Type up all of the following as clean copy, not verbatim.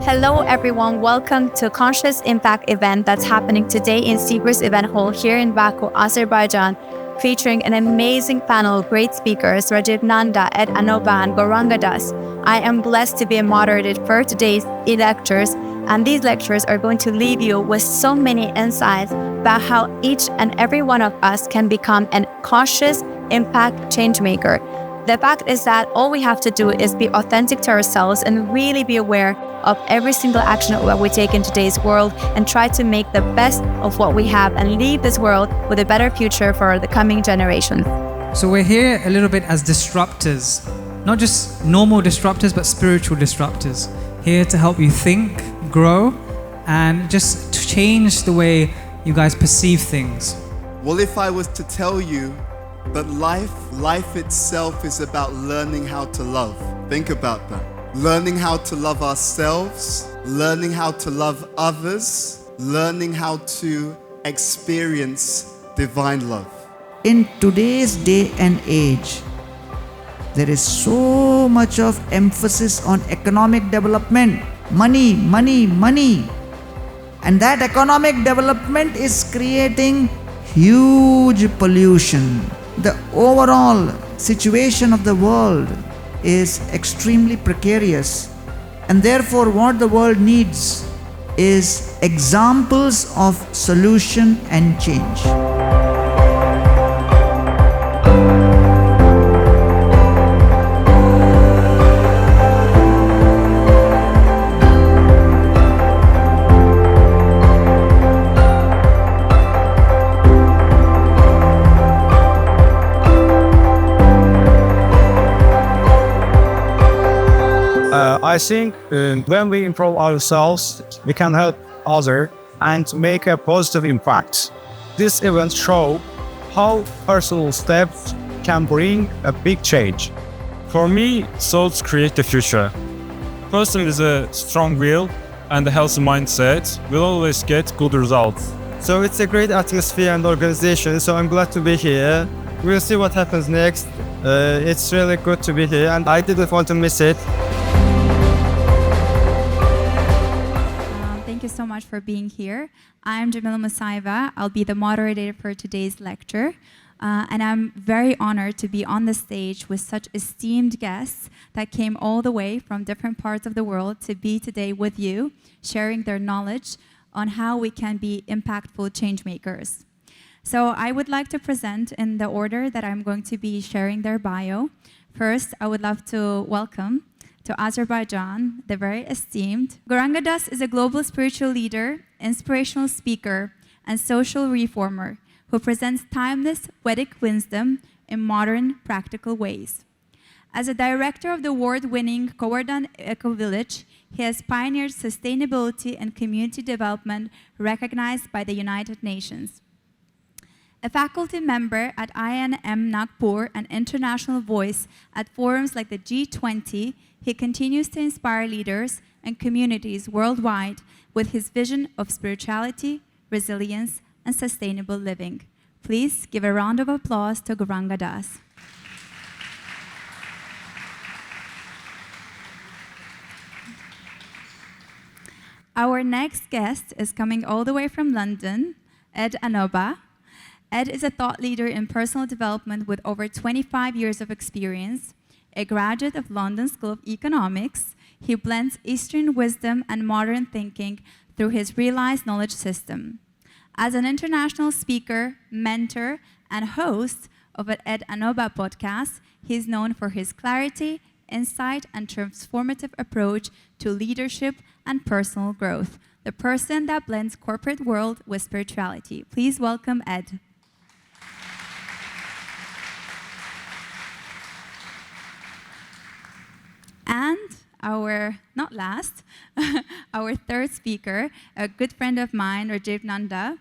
Hello everyone, welcome to Conscious Impact event that's happening today in Seaver's Event Hall here in Baku, Azerbaijan, featuring an amazing panel of great speakers, Rajiv Nandha, Anobah, and Gauranga Das. I am blessed to be a moderator for today's lectures, and these lectures are going to leave you with so many insights about how each and every one of us can become a conscious impact change maker. The fact is that all we have to do is be authentic to ourselves and really be aware of every single action that we take in today's world and try to make the best of what we have and leave this world with a better future for the coming generations. So we're here a little bit as disruptors, not just normal disruptors, but spiritual disruptors. Here to help you think, grow, and just to change the way you guys perceive things. Well, if I was to tell you that life itself is about learning how to love. Think about that. Learning how to love ourselves, learning how to love others, learning how to experience divine love. In today's day and age, there is so much of emphasis on economic development. Money, money, money. And that economic development is creating huge pollution. The overall situation of the world is extremely precarious, and therefore what the world needs is examples of solution and change. I think when we improve ourselves, we can help others and make a positive impact. This event shows how personal steps can bring a big change. For me, thoughts create the future. Person with a strong will and a healthy mindset will always get good results. So it's a great atmosphere and organization, so I'm glad to be here. We'll see what happens next. It's really good to be here and I didn't want to miss it. Thank you so much for being here. I'm Jamila Musaiva. I'll be the moderator for today's lecture. And I'm very honored to be on the stage with such esteemed guests that came all the way from different parts of the world to be today with you, sharing their knowledge on how we can be impactful change makers. So I would like to present in the order that I'm going to be sharing their bio. First, I would love to welcome to Azerbaijan, the very esteemed. Gauranga Das is a global spiritual leader, inspirational speaker, and social reformer who presents timeless Vedic wisdom in modern, practical ways. As a director of the award-winning Govardhan Eco Village, he has pioneered sustainability and community development recognized by the United Nations. A faculty member at INM Nagpur and international voice at forums like the G20, he continues to inspire leaders and communities worldwide with his vision of spirituality, resilience, and sustainable living. Please give a round of applause to Gauranga Das. Our next guest is coming all the way from London, Anobah. Ed is a thought leader in personal development with over 25 years of experience. A graduate of London School of Economics, he blends Eastern wisdom and modern thinking through his Realized Knowledge System. As an international speaker, mentor, and host of an Anobah podcast, he is known for his clarity, insight, and transformative approach to leadership and personal growth, the person that blends corporate world with spirituality. Please welcome Ed. And not last, our third speaker, a good friend of mine, Rajiv Nandha.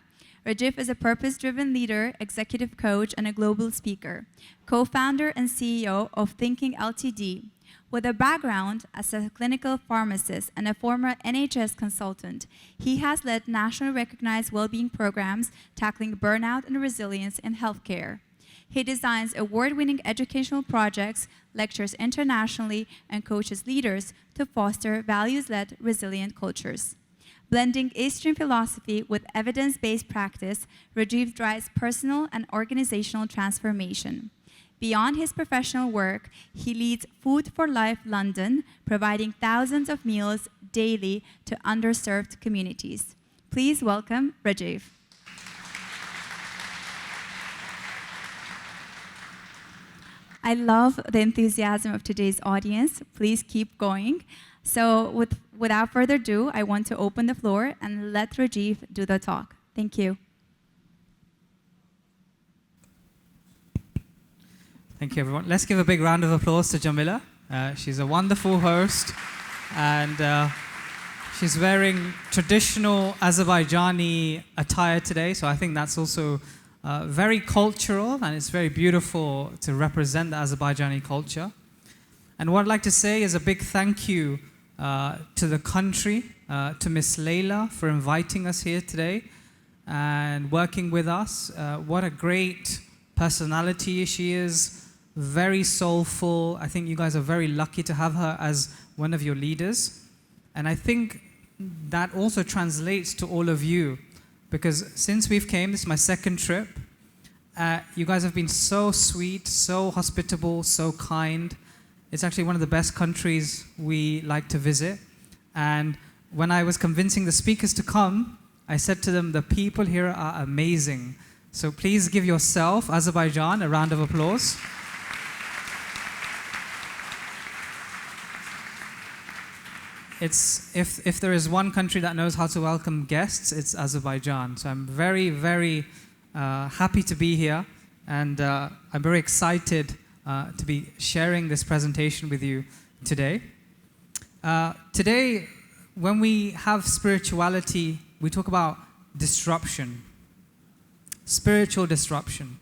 Rajiv is a purpose-driven leader, executive coach, and a global speaker, co-founder and CEO of Thinking Ltd. With a background as a clinical pharmacist and a former NHS consultant, he has led nationally recognized well-being programs tackling burnout and resilience in healthcare. He designs award-winning educational projects, lectures internationally, and coaches leaders to foster values-led, resilient cultures. Blending Eastern philosophy with evidence-based practice, Rajiv drives personal and organizational transformation. Beyond his professional work, he leads Food for Life London, providing thousands of meals daily to underserved communities. Please welcome Rajiv. I love the enthusiasm of today's audience. Please keep going. So without further ado, I want to open the floor and let Rajiv do the talk. Thank you. Thank you, everyone. Let's give a big round of applause to Jamila. She's a wonderful host, and she's wearing traditional Azerbaijani attire today, so I think that's also very cultural, and it's very beautiful to represent the Azerbaijani culture. And what I'd like to say is a big thank you to the country, to Miss Leila for inviting us here today and working with us. What a great personality she is. Very soulful. I think you guys are very lucky to have her as one of your leaders. And I think that also translates to all of you, because since we've came, this is my second trip, you guys have been so sweet, so hospitable, so kind. It's actually one of the best countries we like to visit. And when I was convincing the speakers to come, I said to them, the people here are amazing. So please give yourself, Azerbaijan, a round of applause. If there is one country that knows how to welcome guests, it's Azerbaijan. So I'm very, very happy to be here, and I'm very excited to be sharing this presentation with you today. Today, when we have spirituality, we talk about disruption, spiritual disruption.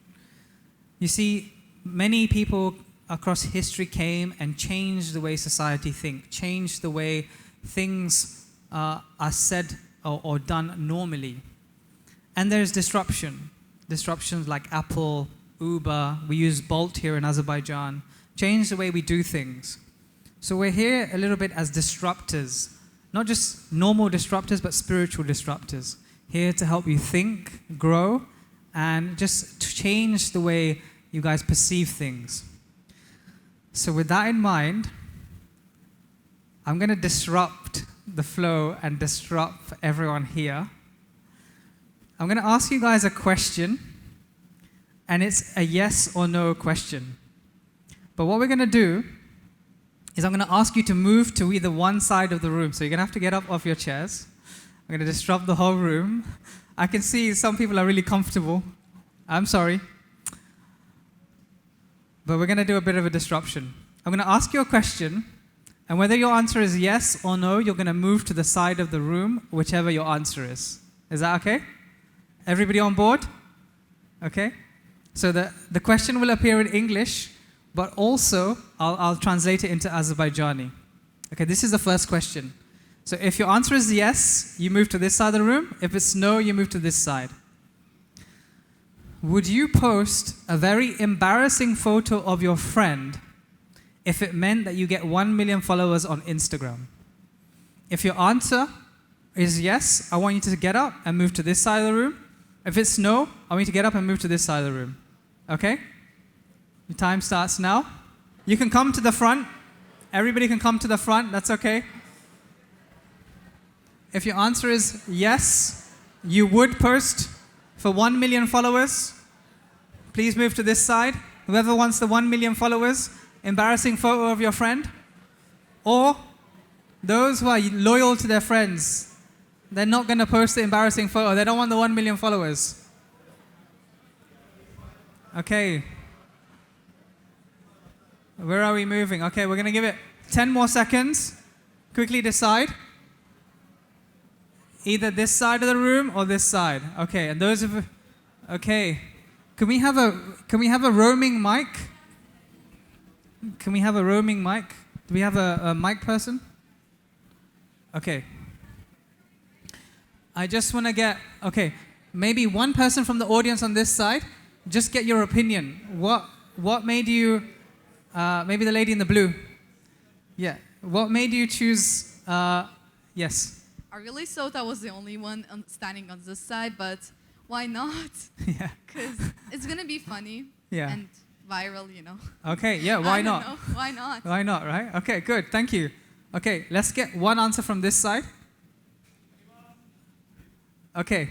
You see, many people across history came and changed the way society thinks, changed the way things are said or done normally. And there's disruption. Disruptions like Apple, Uber, we use Bolt here in Azerbaijan, change the way we do things. So we're here a little bit as disruptors, not just normal disruptors, but spiritual disruptors, here to help you think, grow, and just to change the way you guys perceive things. So with that in mind, I'm going to disrupt the flow and disrupt everyone here. I'm going to ask you guys a question, and it's a yes or no question. But what we're going to do is I'm going to ask you to move to either one side of the room. So you're going to have to get up off your chairs. I'm going to disrupt the whole room. I can see some people are really comfortable. I'm sorry. But we're going to do a bit of a disruption. I'm going to ask you a question, and whether your answer is yes or no, you're going to move to the side of the room, whichever your answer is. Is that okay? Everybody on board? Okay. So the question will appear in English, but also I'll translate it into Azerbaijani. Okay, this is the first question. So if your answer is yes, you move to this side of the room. If it's no, you move to this side. Would you post a very embarrassing photo of your friend if it meant that you get 1 million followers on Instagram? If your answer is yes, I want you to get up and move to this side of the room. If it's no, I want you to get up and move to this side of the room. Okay? Your time starts now. You can come to the front. Everybody can come to the front. That's okay. If your answer is yes, you would post for 1 million followers, please move to this side. Whoever wants the 1 million followers, embarrassing photo of your friend. Or those who are loyal to their friends, they're not going to post the embarrassing photo. They don't want the 1 million followers. Okay. Where are we moving? Okay, we're going to give it 10 more seconds. Quickly decide. Either this side of the room or this side. Okay, and those of okay. Can we have a roaming mic? Can we have a roaming mic? Do we have a mic person? Okay. I just want to get, okay, maybe one person from the audience on this side, just get your opinion. What made you, maybe the lady in the blue. Yeah. What made you choose, yes. I really thought I was the only one standing on this side, but why not? Yeah. Because it's going to be funny Yeah. and viral, you know. Okay, yeah, why I not? don't know. Why not? Why not, right? Okay, good, thank you. Okay, let's get one answer from this side. Okay.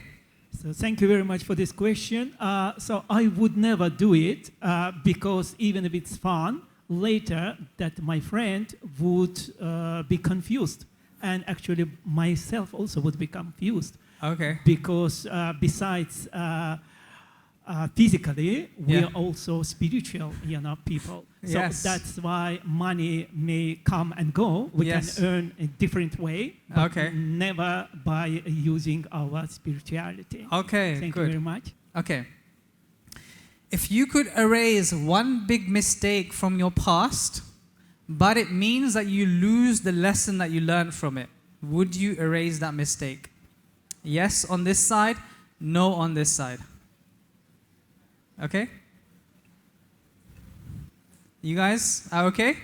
So thank you very much for this question. So I would never do it because even if it's fun, later that my friend would be confused. And actually myself also would be confused. Okay. Because besides physically, we Yeah. are also spiritual, people. So Yes. that's why money may come and go. We Yes. can earn a different way, but Okay. never by using our spirituality. Okay, Thank good. you very much. Okay. If you could erase one big mistake from your past, but it means that you lose the lesson that you learned from it, would you erase that mistake? Yes on this side, no on this side. Okay? You guys are okay?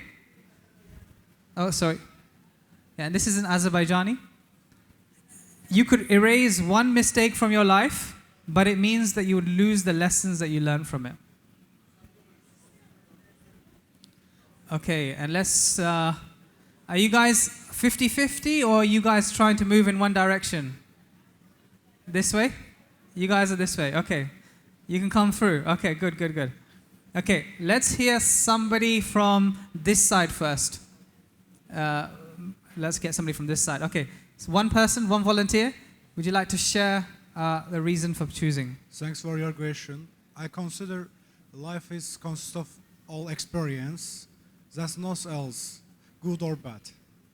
Oh, sorry. Yeah, this is in Azerbaijani. You could erase one mistake from your life, but it means that you would lose the lessons that you learned from it. Okay, and let's, are you guys 50-50 or are you guys trying to move in one direction? This way? You guys are this way, okay. You can come through, okay, good, good, good. Okay, let's hear somebody from this side first. Let's get somebody from this side. Okay, so one person, one volunteer. Would you like to share the reason for choosing? Thanks for your question. I consider life is consists of all experience. There's nothing else, good or bad.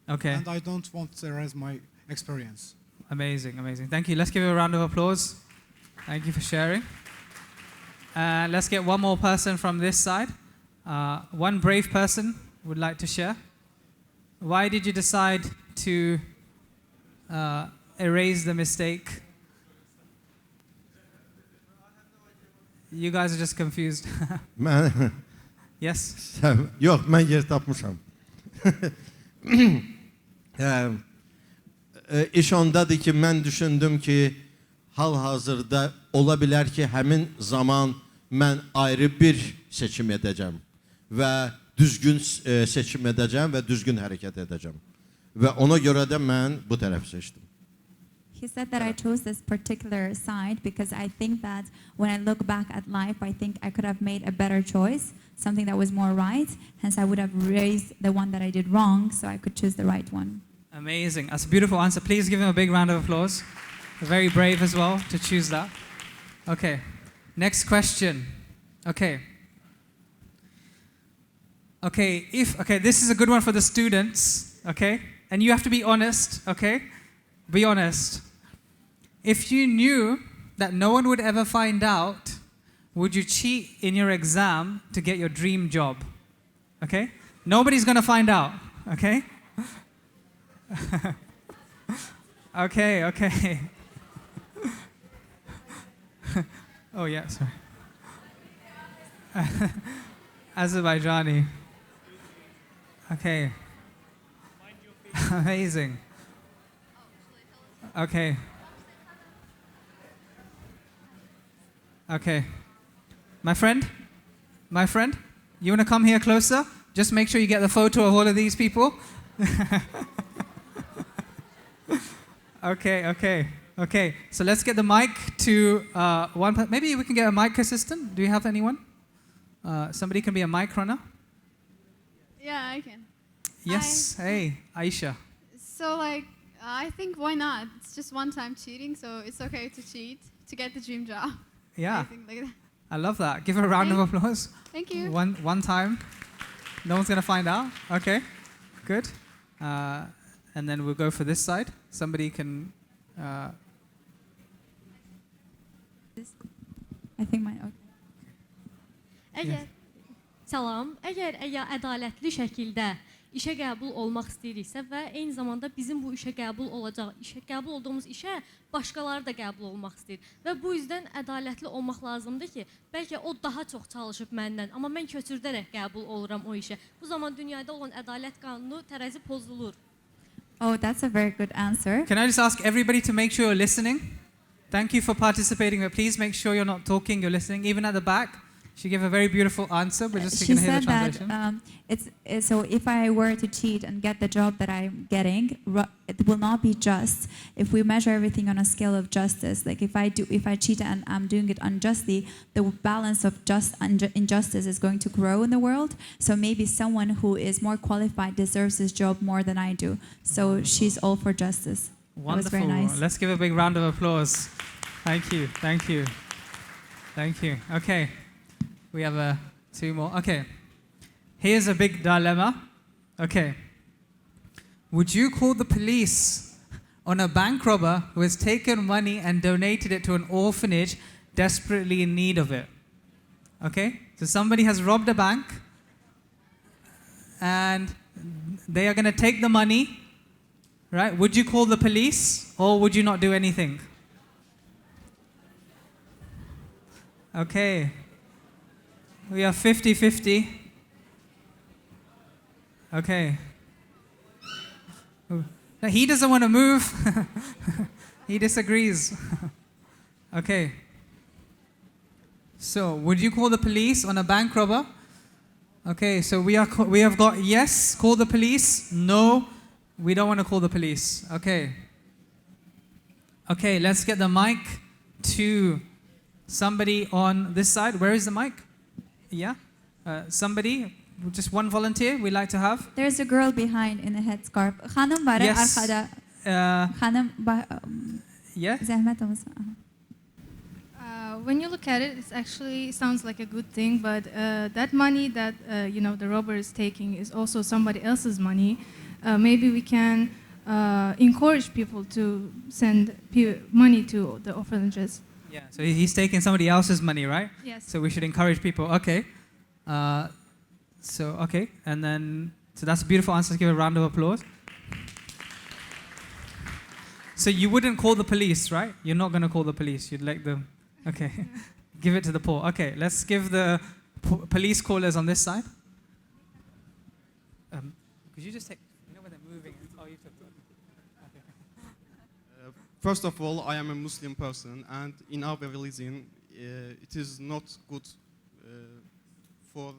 Okay. And I don't want to erase my experience. Amazing, amazing. Thank you. Let's give you a round of applause. Thank you for sharing. Let's get one more person from this side. One brave person would like to share. Why did you decide to erase the mistake? You guys are just confused. Mən Yes. yox, mən yer tapmışam. İş ondadır ki, mən düşündüm ki, hal-hazırda ola bilər ki, həmin zaman mən ayrı bir seçim edəcəm və düzgün seçim edəcəm və düzgün hərəkət edəcəm. Və ona görə də mən bu tərəfi seçdim. He said that I chose this particular side because I think that when I look back at life, I think I could have made a better choice, something that was more right. Hence, I would have raised the one that I did wrong, so I could choose the right one. Amazing. That's a beautiful answer. Please give him a big round of applause. Very brave as well to choose that. Okay. Next question. Okay. Okay, this is a good one for the students, okay? And you have to be honest, okay? Be honest. If you knew that no one would ever find out, would you cheat in your exam to get your dream job? Okay? Nobody's going to find out, okay? Okay. Oh, yeah, sorry. Azerbaijani. Okay. Amazing. Okay. My friend, you want to come here closer? Just make sure you get the photo of all of these people. Okay. So let's get the mic to one. Maybe we can get a mic assistant. Do you have anyone? Somebody can be a mic runner. Yeah, I can. Yes. Hey, Aisha. So, I think why not? It's just one-time cheating, so it's okay to cheat to get the dream job. Yeah. I think like that. I love that. Give her a round of applause. Thank you. One time. No one's gonna find out. Okay. Good. And then we'll go for this side. Somebody can. I think mine. Okay. Salam. Əgər ədalətli şəkildə işə qəbul olmaq istəyiriksə və eyni zamanda bizim bu işə qəbul olduğumuz işə başqaları da qəbul olmaq istəyir. Və bu yüzden ədalətli olmaq lazımdır ki, bəlkə o daha çox çalışıb məndən, amma mən köçürdərək qəbul oluram o işə. Bu zaman dünyada olan ədalət qanunu tərəzi pozulur. Oh, that's a very good answer. Can I just ask everybody to make sure you're listening? Thank you for participating, but please make sure you're not talking, you're listening. Even at the back, she gave a very beautiful answer, but just so you can hear the translation. That so if I were to cheat and get the job that I'm getting, it will not be just. If we measure everything on a scale of justice, like if I cheat and I'm doing it unjustly, the balance of injustice is going to grow in the world. So maybe someone who is more qualified deserves this job more than I do. So she's all for justice. Wonderful. That was very nice. Let's give a big round of applause. Thank you, thank you, thank you. Okay, we have two more. Okay, here's a big dilemma. Okay, would you call the police on a bank robber who has taken money and donated it to an orphanage desperately in need of it? Okay, so somebody has robbed a bank and they are going to take the money, right? Would you call the police or would you not do anything? Okay, we are 50-50. Okay. No, he doesn't want to move. He disagrees. Okay. So, would you call the police on a bank robber? Okay, so we have got yes, call the police. No, we don't want to call the police. Okay. Okay, let's get the mic to somebody on this side. Where is the mic? Yeah? Somebody? Just one volunteer we'd like to have. There's a girl behind in a headscarf. Hanım var Yes. arkada. Hanım Yeah? zahmet olmasa. When you look at it, it actually sounds like a good thing, but that money that the robber is taking is also somebody else's money. Maybe we can encourage people to send money to the orphanages. Yeah, so he's taking somebody else's money, right? Yes. So we should encourage people. Okay. Okay, and then, so that's a beautiful answer. Let's give a round of applause. So you wouldn't call the police, right? You're not going to call the police. You'd let them, okay. Give it to the poor. Okay, let's give the police callers on this side. Could you just take, when they're moving? Oh, you took it. Okay. First of all, I am a Muslim person, and in our religion, it is not good for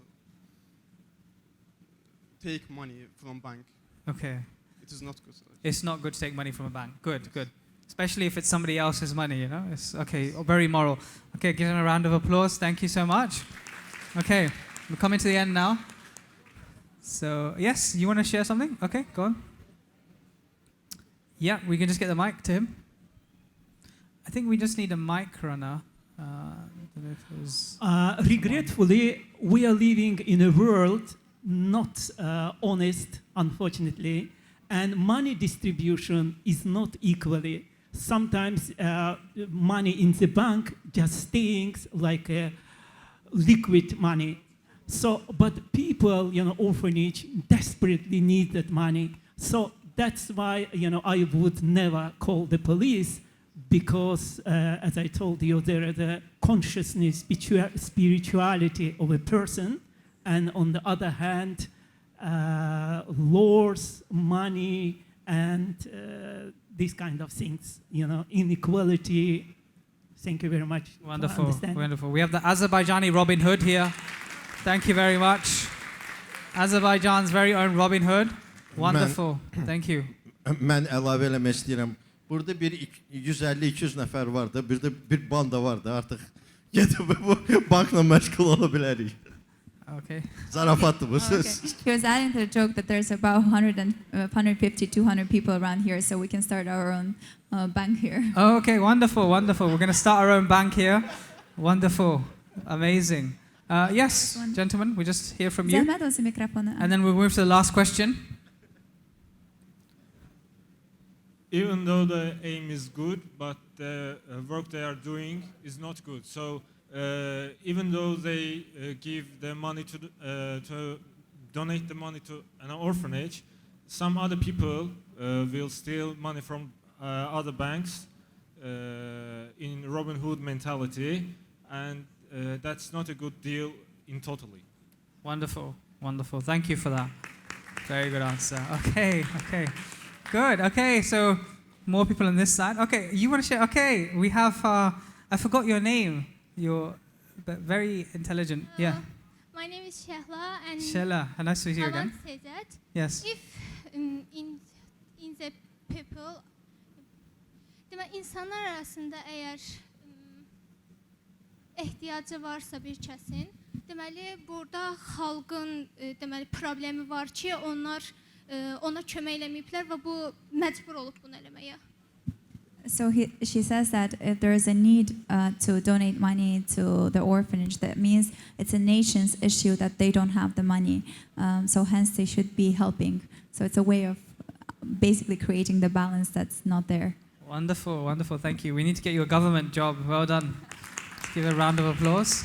take money from bank. Okay. It is not good. It's not good to take money from a bank. Good, good. Especially if it's somebody else's money, It's okay, very moral. Okay, give him a round of applause. Thank you so much. Okay, we're coming to the end now. So, yes, you want to share something? Okay, go on. Yeah, we can just get the mic to him. I think we just need a mic runner. Regretfully, we are living in a world not honest, unfortunately, and money distribution is not equally. Sometimes money in the bank just stays like liquid money. So, but people, orphanage desperately need that money. So that's why, I would never call the police because, as I told you, there is a consciousness, spirituality of a person. And on the other hand, laws, money, and these kind of things, inequality. Thank you very much. Wonderful, wonderful. We have the Azerbaijani Robin Hood here. Thank you very much. Azerbaijan's very own Robin Hood. Wonderful. Thank you. Mən əlavə eləmək istəyirəm. Burada bir 150-200 nəfər vardı, bir də bir banda vardı. Artıq gedib bu bankla məşğul ola bilərik. Okay. Zarafatlı bu söz. He was adding to the joke that there's about 150, 200 people around here, so we can start our own bank here. Oh, okay, wonderful, wonderful. We're going to start our own bank here. Wonderful, amazing. Yes, gentlemen, we just hear from you. And then we'll move to the last question. Even though the aim is good, but the work they are doing is not good. So even though they give the money to donate the money to an orphanage, some other people will steal money from other banks in Robin Hood mentality, and that's not a good deal in totally. Wonderful, wonderful. Thank you for that. Very good answer. Okay, okay. Good, okay, so more people on this side. Okay, you want to share? Okay, we have, I forgot your name. You're very intelligent. Yeah. My name is Shehla, and Shehla, nice to meet you I again. want to say that Yes. if in the people, demək insanlar arasında əgər ehtiyacı varsa bir kəsin, deməli burada xalqın deməli problemi var ki, onlar ona kömək eləməyiblər və bu məcbur olub bunu eləməyə. So she says that if there is a need to donate money to the orphanage, that means it's a nation's issue that they don't have the money. So hence they should be helping. So it's a way of basically creating the balance that's not there. Wonderful, wonderful. Thank you. We need to get you a government job. Well done. Let's give a round of applause.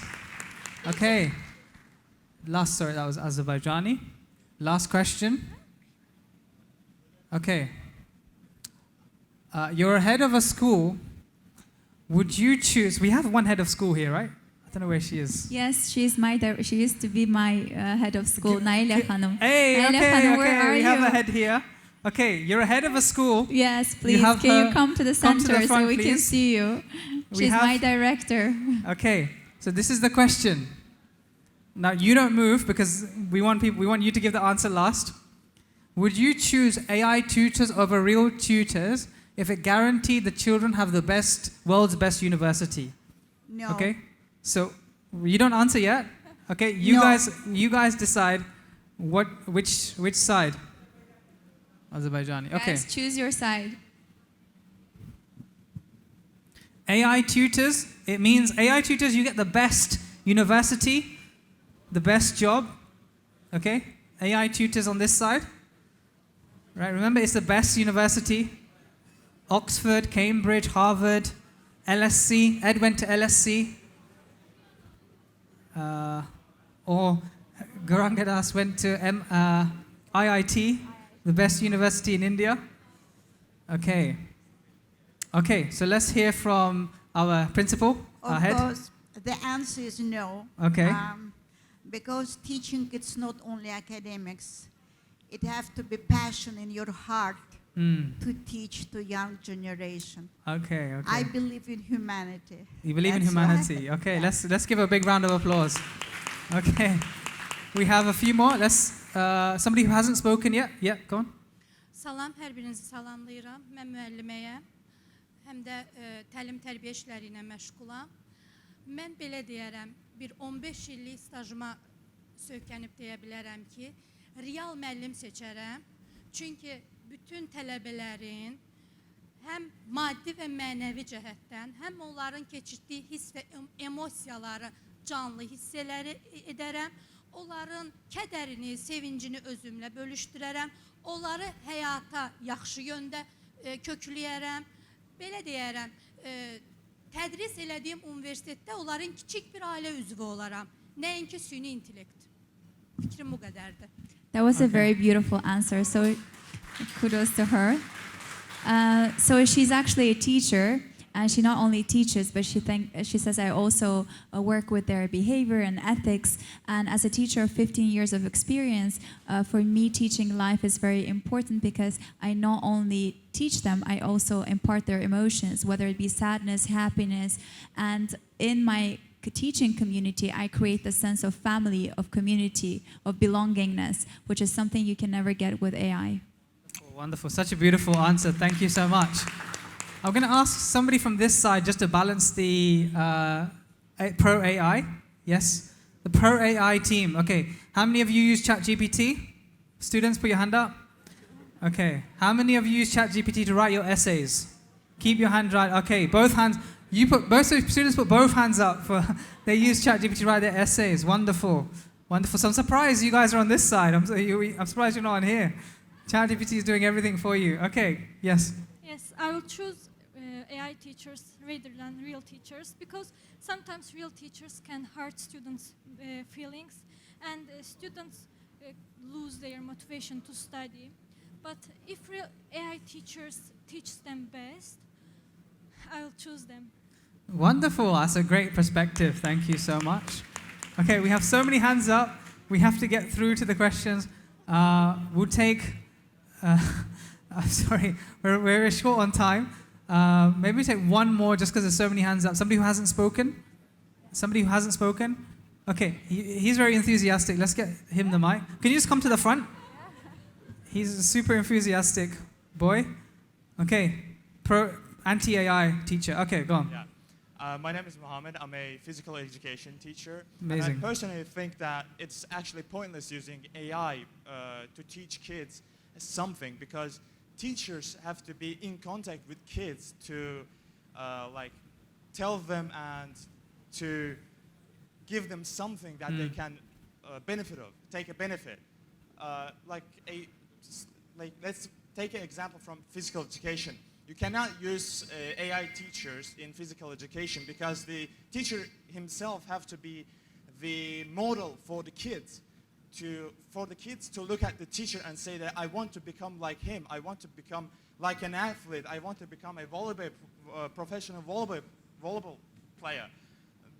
Okay. Sorry, that was Azerbaijani. Last question. Okay. You're a head of a school. Would you choose? We have one head of school here, right? I don't know where she is. Yes, she used to be my head of school, Naila Hanım. Hey, Naila okay, Hanım, okay. where are We you? have a head here. Okay, you're a head of a school. Yes, please. Can you come to the center front, so we can please? see you? She's my director. Okay, so this is the question. Now you don't move because we want you to give the answer last. Would you choose AI tutors over real tutors if it guaranteed the children have the world's best university? No. Okay, so you don't answer yet. Okay, you guys decide which side. Azerbaijani. Okay. Guys, choose your side. AI tutors, it means AI tutors, you get the best university, the best job. Okay? AI tutors on this side. Right? Remember, it's the best university. Oxford, Cambridge, Harvard, LSC. Ed went to LSC. Or Gauranga Das went to IIT, the best university in India. Okay. Okay, so let's hear from our principal, our head. Of course, the answer is no. Okay. Because teaching, it's not only academics. It has to be passion in your heart to teach to young generation. Okay, okay. I believe in humanity. You believe in That's humanity. why. Okay, let's give a big round of applause. Okay. We have a few more. Somebody who hasn't spoken yet. Yeah, go on. Salam, hər birinizi salamlayıram. Mən müəlliməyə, həm də təlim-tərbiyə işləri ilə məşğulam. Mən belə deyərəm, bir 15 illik stajıma söykənib deyə bilərəm ki, real müəllim seçərəm. Çünki bütün tələbələrin həm maddi və mənəvi cəhətdən, həm onların keçirdiyi hiss və emosiyaları canlı hissələri edərəm. Onların kədərini, sevincini özümlə bölüşdürərəm. Onları həyata yaxşı yöndə kökləyərəm. Belə deyərəm, tədris elədiyim universitetdə onların kiçik bir ailə üzvü olaram. Nəinki süni intellekt. Fikrim bu qədərdir. That was a very beautiful answer, so kudos to her. So she's actually a teacher, and she not only teaches, but she says, I also work with their behavior and ethics. And as a teacher of 15 years of experience, for me, teaching life is very important because I not only teach them, I also impart their emotions, whether it be sadness, happiness. And in my teaching community, I create the sense of family, of community, of belongingness, which is something you can never get with AI. Wonderful. Such a beautiful answer. Thank you so much. I'm going to ask somebody from this side just to balance the pro AI. Yes? The pro AI team. Okay. How many of you use ChatGPT? Students, put your hand up. Okay. How many of you use ChatGPT to write your essays? Keep your hand right. Okay. Both hands. Both students put both hands up for they use ChatGPT to write their essays. Wonderful. Wonderful. So I'm surprised you guys are on this side. I'm surprised you're not on here. ChatGPT is doing everything for you. Okay. Yes. Yes, I will choose AI teachers rather than real teachers because sometimes real teachers can hurt students' feelings, and students lose their motivation to study. But if real AI teachers teach them best, I'll choose them. Wonderful. That's a great perspective. Thank you so much. Okay, we have so many hands up. We have to get through to the questions. We'll take... I'm sorry, we're short on time. Maybe we take one more just because there's so many hands up. Somebody who hasn't spoken? Somebody who hasn't spoken? Okay, he's very enthusiastic. Let's get him the mic. Can you just come to the front? He's a super enthusiastic boy. Okay, anti-AI teacher. Okay, go on. Yeah. My name is Mohammed. I'm a physical education teacher. Amazing. And I personally think that it's actually pointless using AI to teach kids something, because teachers have to be in contact with kids to like tell them and to give them something that they can benefit of, take a benefit. Let's take an example from physical education. You cannot use AI teachers in physical education because the teacher himself have to be the model for the kids. For the kids to look at the teacher and say that I want to become like him, I want to become like an athlete, I want to become a professional volleyball player.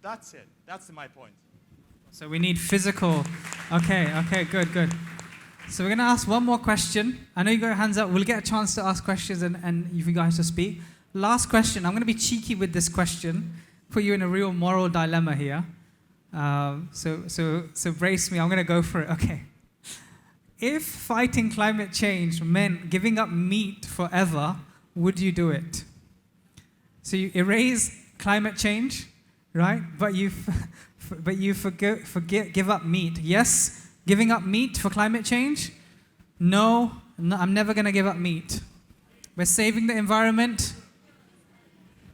That's it. That's my point. So we need physical. Okay, good. So we're going to ask one more question. I know you got your hands up. We'll get a chance to ask questions and you guys to speak. Last question. I'm going to be cheeky with this question. Put you in a real moral dilemma here. So brace me. I'm going to go for it. Okay. If fighting climate change meant giving up meat forever, would you do it? So you erase climate change, right? But you give up meat. Yes, giving up meat for climate change? No, I'm never going to give up meat. We're saving the environment.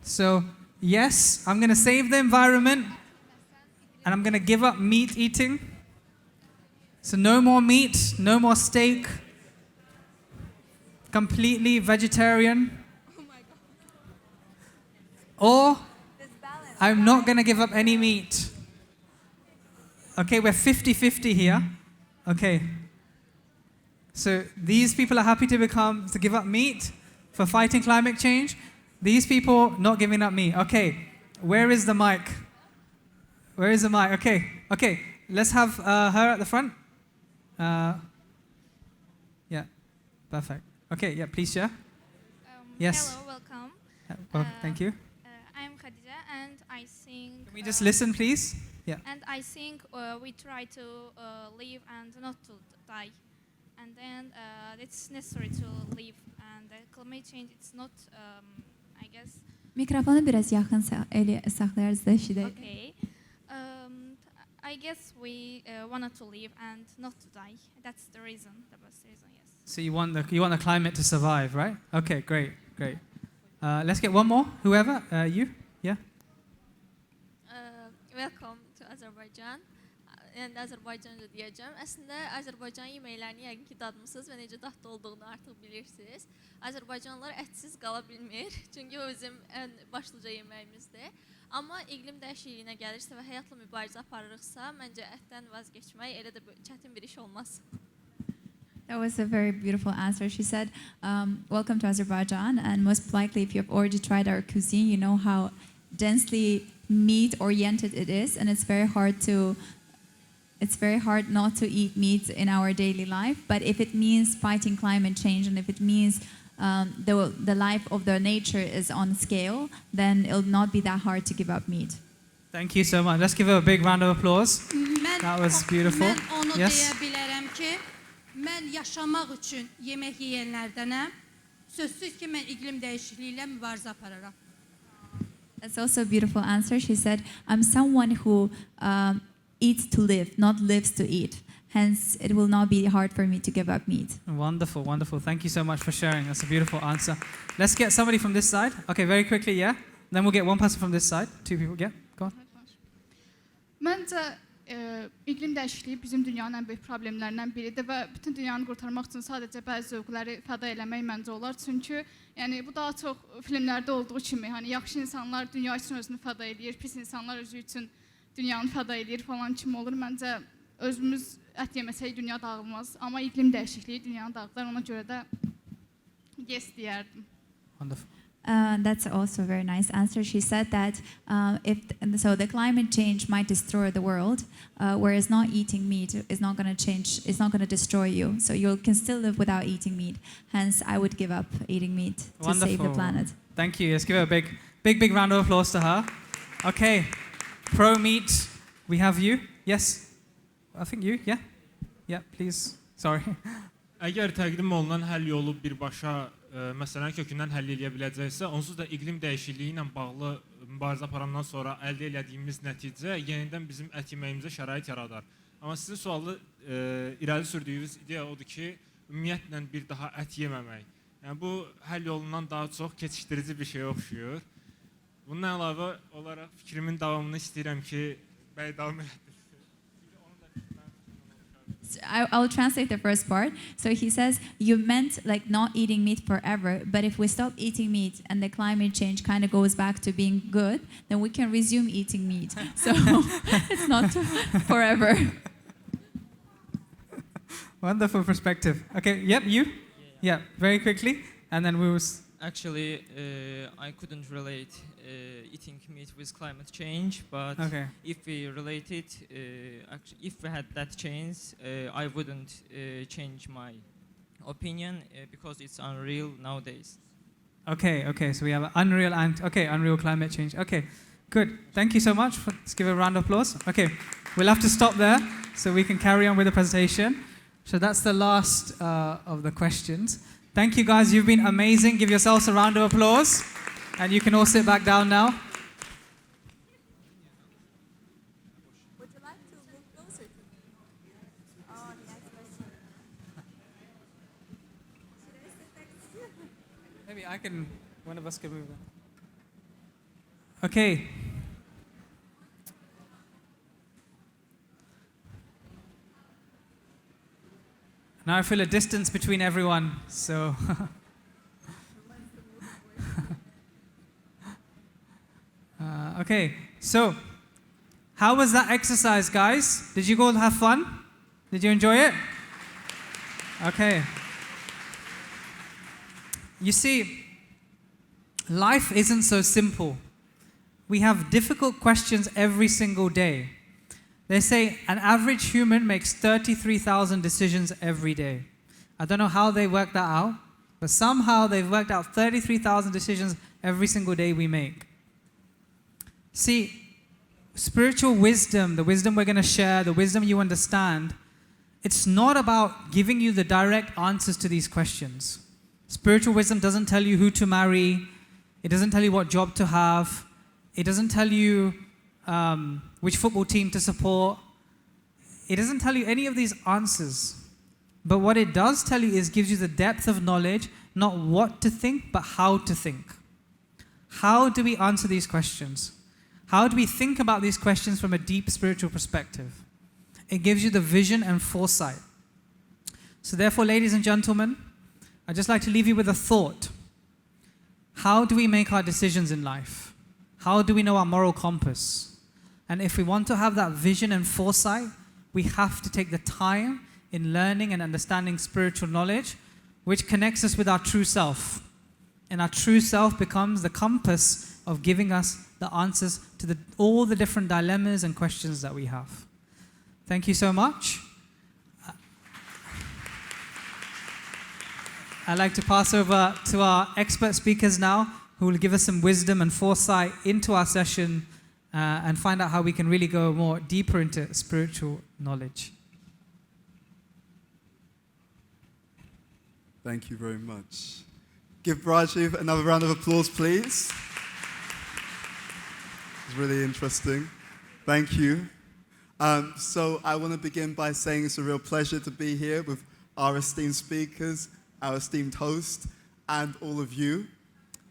So yes, I'm going to save the environment. And I'm going to give up meat eating. So no more meat, no more steak. Completely vegetarian. Oh my God. Or I'm not going to give up any meat. Okay, we're 50-50 here. Okay. So these people are happy to give up meat for fighting climate change. These people not giving up meat. Okay, where is the mic? Where is the mic? Okay. Let's have her at the front. Yeah, perfect. Okay, yeah, please share. Yes. Hello, welcome. Well, thank you. I'm Khadija, and I think... Can we just listen, please? Yeah. And I think we try to live and not to die. And then it's necessary to live. And climate change, it's not, I guess... Mikrofonu biraz yaxın saxlayarız da eşidək. Okay. I guess we wanted to live and not to die. That's the reason, the best reason, yes. So you want the climate to survive, right? Okay, great. Let's get one more. Whoever, you, yeah. Welcome to Azerbaijan. Yəni Azərbaycanca deyəcəm. Əslində Azərbaycan yeməklərini yəqin ki dadmısınız və necə dadlı olduğunu artıq bilirsiniz. Azərbaycanlılar ətsiz qala bilmir, çünki o bizim ən başlıca yeməyimizdir. Amma iqlim dəyişikliyinə gəlirsə və həyatla mübarizə aparırıqsa, məncə ətdən vazgeçmək elə də çətin bir iş olmaz. That was a very beautiful answer. She said, welcome to Azerbaijan, and most likely if you've already tried our cuisine, you know how densely meat-oriented it is, and it's very hard not to eat meat in our daily life. But if it means fighting climate change, and if it means the life of the nature is on scale, then it'll not be that hard to give up meat. Thank you so much. Let's give her a big round of applause. That was beautiful. Mən onu Yes. deyə bilərəm ki, mən yaşamaq üçün yemək yeyənlərdənəm. Sözsüz ki, mən iqlim dəyişikliyi ilə mübarizə apararam. That's also a beautiful answer. She said, I'm someone who eats to live, not lives to eat. Hence, it will not be hard for me to give up meat. Wonderful. Thank you so much for sharing. That's a beautiful answer. Let's get somebody from this side. Okay, very quickly, yeah. Then we'll get one person from this side. Two people, yeah. Go on. Məncə iqlim dəyişikliyi bizim dünyanın ən böyük problemlərindən biridir və bütün dünyanı qurtarmaq üçün sadəcə bəzi zövqləri fəda eləmək məncə olar. Çünki yəni bu daha çox filmlərdə olduğu kimi, hani yaxşı insanlar dünya üçün özünü fəda eləyir, pis insanlar özü üçün dünyanı fəda eləyir falan kimi olur. Məncə özümüz ət yeməsək dünya dağılmaz. Amma iqlim dəyişikliyi dünyanı dağıdar. Ona görə də yes deyərdim. Wonderful. That's also a very nice answer. She said that so the climate change might destroy the world, whereas not eating meat is not going to change, it's not going to destroy you. So you can still live without eating meat. Hence, I would give up eating meat to Wonderful. save the planet. Thank you. Let's give her a big round of applause to her. Okay, pro meat, we have you. Yes, I think you. Yeah, yeah. Please. Sorry. Əgər təqdim olunan həll yolu birbaşa məsələni kökündən həll edə biləcəksə, onsuz da iqlim dəyişikliyi ilə bağlı mübarizə aparandan sonra əldə etdiyimiz nəticə yenidən bizim ət yeməyimizə şərait yaradar. Amma sizin sualı irəli sürdüyünüz ideya odur ki, ümumiyyətlə bir daha ət yeməmək. Yəni bu həll yolundan daha çox keçişdirici bir şeyə oxşuyur. Bundan əlavə olaraq fikrimin davamını istəyirəm ki, bəy davam etdirsin. I'll translate the first part. So he says, you meant like not eating meat forever, but if we stop eating meat and the climate change kind of goes back to being good, then we can resume eating meat. So it's not forever. Wonderful perspective. Okay, yep, you? Yeah, very quickly. And then we will... Actually, I couldn't relate eating meat with climate change, but okay. If we relate it, if we had that chance, I wouldn't change my opinion because it's unreal nowadays. Okay, so we have unreal climate change. Okay, good. Thank you so much. Let's give a round of applause. Okay, we'll have to stop there so we can carry on with the presentation. So that's the last of the questions. Thank you guys, you've been amazing. Give yourselves a round of applause. And you can all sit back down now. Would you like to move closer to me? Oh, next question. Should I sit next to you? Maybe one of us can move. Okay. Now I feel a distance between everyone, so... okay, so how was that exercise, guys? Did you all have fun? Did you enjoy it? Okay. You see, life isn't so simple. We have difficult questions every single day. They say an average human makes 33,000 decisions every day. I don't know how they worked that out, but somehow they've worked out 33,000 decisions every single day we make. See, spiritual wisdom, the wisdom we're going to share, the wisdom you understand, it's not about giving you the direct answers to these questions. Spiritual wisdom doesn't tell you who to marry. It doesn't tell you what job to have. It doesn't tell you which football team to support. It doesn't tell you any of these answers. But what it does tell you is gives you the depth of knowledge, not what to think, but how to think. How do we answer these questions? How do we think about these questions from a deep spiritual perspective? It gives you the vision and foresight. So therefore, ladies and gentlemen, I'd just like to leave you with a thought. How do we make our decisions in life? How do we know our moral compass? And if we want to have that vision and foresight, we have to take the time in learning and understanding spiritual knowledge, which connects us with our true self. And our true self becomes the compass of giving us the answers to all the different dilemmas and questions that we have. Thank you so much. I'd like to pass over to our expert speakers now, who will give us some wisdom and foresight into our session and find out how we can really go more deeper into spiritual knowledge. Thank you very much. Give Rajiv another round of applause, please. It's really interesting. Thank you. So I want to begin by saying it's a real pleasure to be here with our esteemed speakers, our esteemed host, and all of you.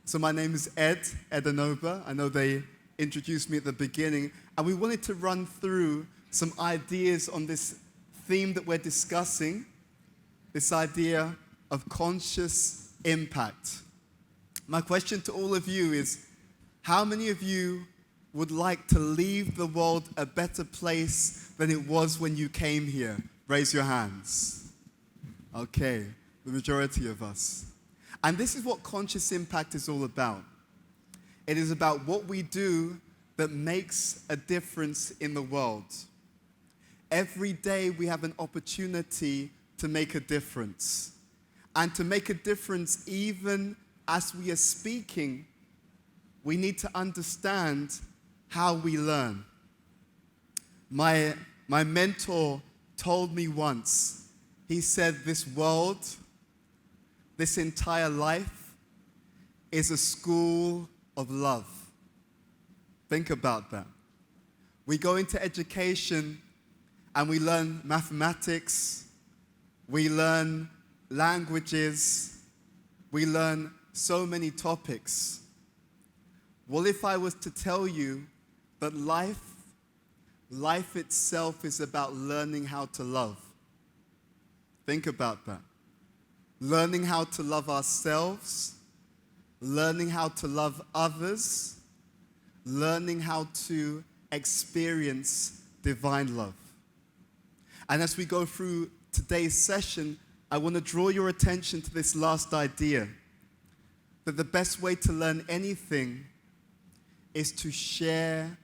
So my name is Ed Anobah. I know they introduced me at the beginning, and we wanted to run through some ideas on this theme that we're discussing, this idea of conscious impact. My question to all of you is, how many of you would like to leave the world a better place than it was when you came here? Raise your hands. Okay, the majority of us. And this is what conscious impact is all about. It is about what we do that makes a difference in the world. Every day we have an opportunity to make a difference. And to make a difference even as we are speaking, we need to understand how we learn. My mentor told me once, he said, this world, this entire life is a school of love. Think about that. We go into education and we learn mathematics, we learn languages, we learn so many topics. Well, if I was to tell you that life itself is about learning how to love. Think about that. Learning how to love ourselves, learning how to love others, learning how to experience divine love. And as we go through today's session, I want to draw your attention to this last idea, that the best way to learn anything is to share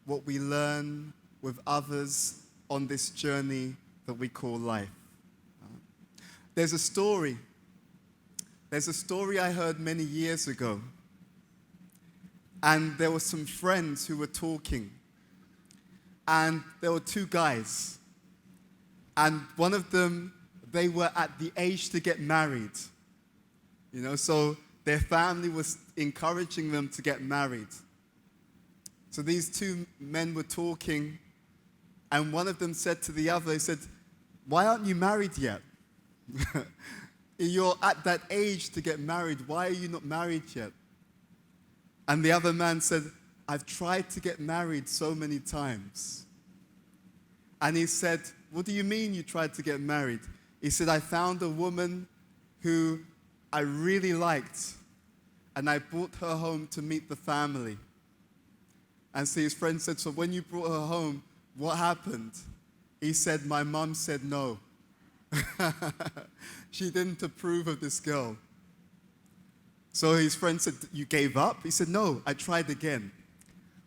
what we learn with others on this journey that we call life. There's a story I heard many years ago, and there were some friends who were talking, and there were two guys, and one of them, they were at the age to get married, so their family was encouraging them to get married. So these two men were talking, and one of them said to the other, he said, "Why aren't you married yet? You're at that age to get married. Why are you not married yet?" And the other man said, "I've tried to get married so many times." And he said, "What do you mean you tried to get married?" He said, "I found a woman who I really liked, and I brought her home to meet the family." And so his friend said, "So when you brought her home, what happened?" He said, "My mom said no." She didn't approve of this girl. So his friend said, "You gave up?" He said, "No, I tried again.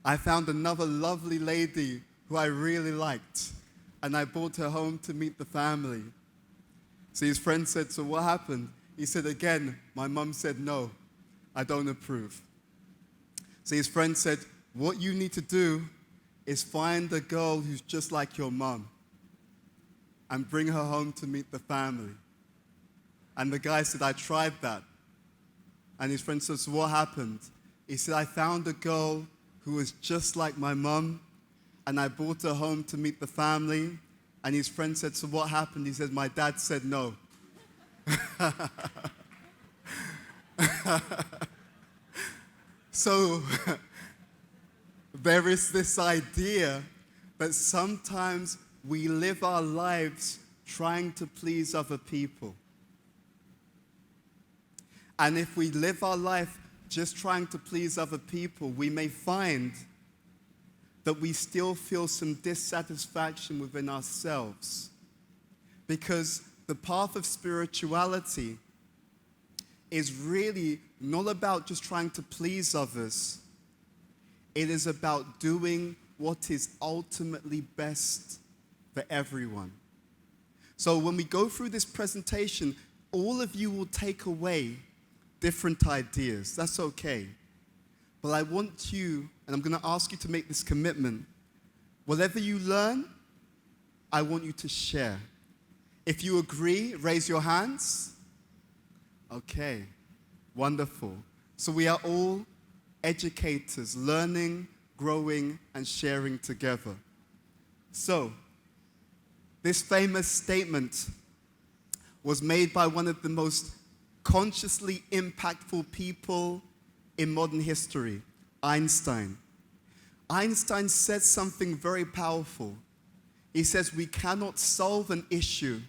I found another lovely lady who I really liked, and I brought her home to meet the family." So his friend said, "So what happened?" He said, "Again, my mom said no, I don't approve." So his friend said, "What you need to do is find a girl who's just like your mom and bring her home to meet the family." And the guy said, "I tried that." And his friend said, "So what happened?" He said, "I found a girl who was just like my mom, and I brought her home to meet the family." And his friend said, "So what happened?" He said, "My dad said no." So there is this idea that sometimes we live our lives trying to please other people. And if we live our life just trying to please other people, we may find that we still feel some dissatisfaction within ourselves. Because the path of spirituality is really not about just trying to please others. It is about doing what is ultimately best for everyone. So when we go through this presentation, all of you will take away different ideas. That's okay. But I want you, and I'm going to ask you to make this commitment. Whatever you learn, I want you to share. If you agree, raise your hands. Okay, wonderful. So we are all educators, learning, growing, and sharing together. So, this famous statement was made by one of the most consciously impactful people in modern history, Einstein. Einstein said something very powerful. He says, we cannot solve an issue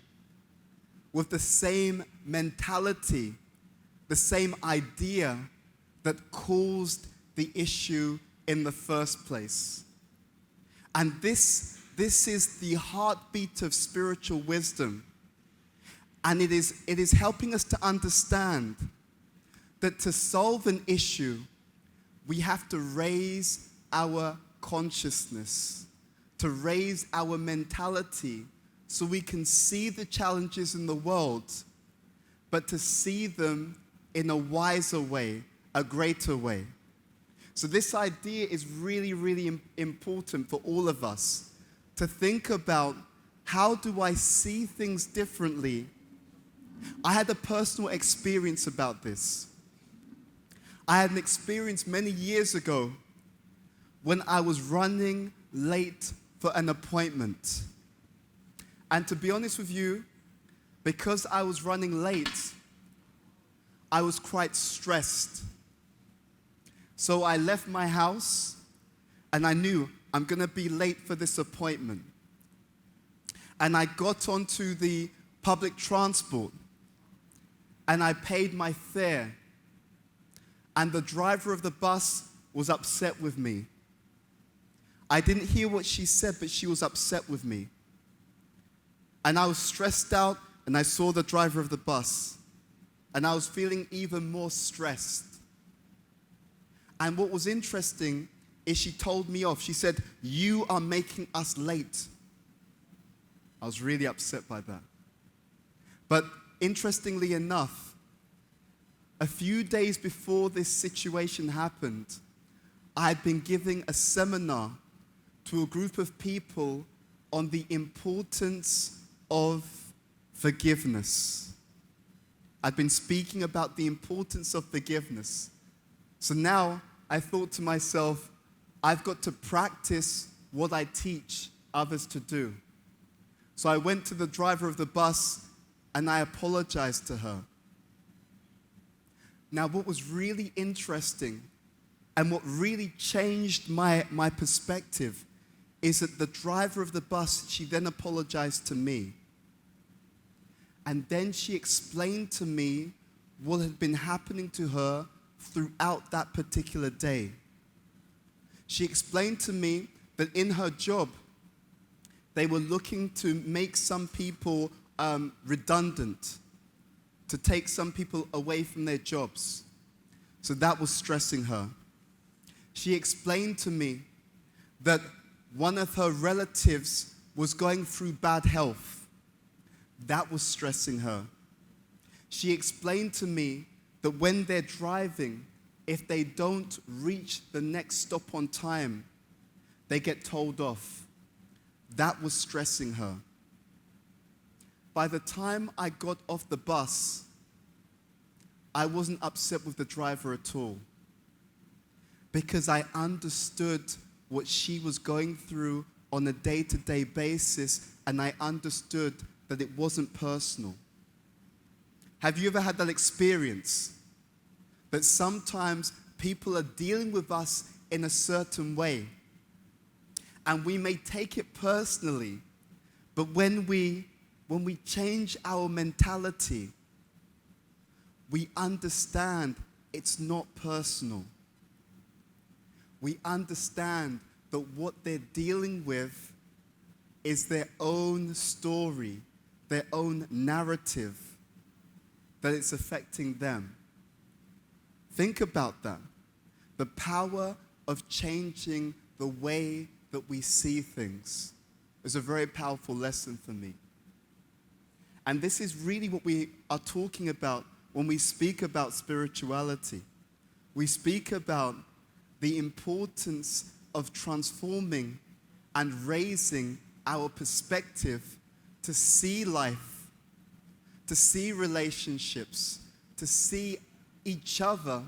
with the same mentality, the same idea that caused the issue in the first place. And this is the heartbeat of spiritual wisdom. And it is helping us to understand that to solve an issue, we have to raise our consciousness, to raise our mentality so we can see the challenges in the world, but to see them in a wiser way, a greater way. So this idea is really, really important for all of us, to think about, how do I see things differently? I had a personal experience about this. I had an experience many years ago when I was running late for an appointment. And to be honest with you, because I was running late, I was quite stressed. So I left my house and I knew I'm going to be late for this appointment. And I got onto the public transport and I paid my fare. And the driver of the bus was upset with me. I didn't hear what she said, but she was upset with me. And I was stressed out, and I saw the driver of the bus. And I was feeling even more stressed. And what was interesting is she told me off. She said, "You are making us late." I was really upset by that. But interestingly enough, a few days before this situation happened, I had been giving a seminar to a group of people on the importance of forgiveness. I'd been speaking about the importance of forgiveness. So now I thought to myself, I've got to practice what I teach others to do. So I went to the driver of the bus and I apologized to her. Now, what was really interesting and what really changed my perspective is that the driver of the bus, she then apologized to me. And then she explained to me what had been happening to her throughout that particular day. She explained to me that in her job, they were looking to make some people redundant, to take some people away from their jobs. So that was stressing her. She explained to me that one of her relatives was going through bad health. That was stressing her. She explained to me that when they're driving, if they don't reach the next stop on time, they get told off. That was stressing her. By the time I got off the bus, I wasn't upset with the driver at all, because I understood what she was going through on a day-to-day basis, and I understood that it wasn't personal. Have you ever had that experience? That sometimes people are dealing with us in a certain way, and we may take it personally, but when we change our mentality, we understand it's not personal. We understand that what they're dealing with is their own story, their own narrative, that it's affecting them. Think about that. The power of changing the way that we see things is a very powerful lesson for me. And this is really what we are talking about when we speak about spirituality. We speak about the importance of transforming and raising our perspective to see life, to see relationships, to see each other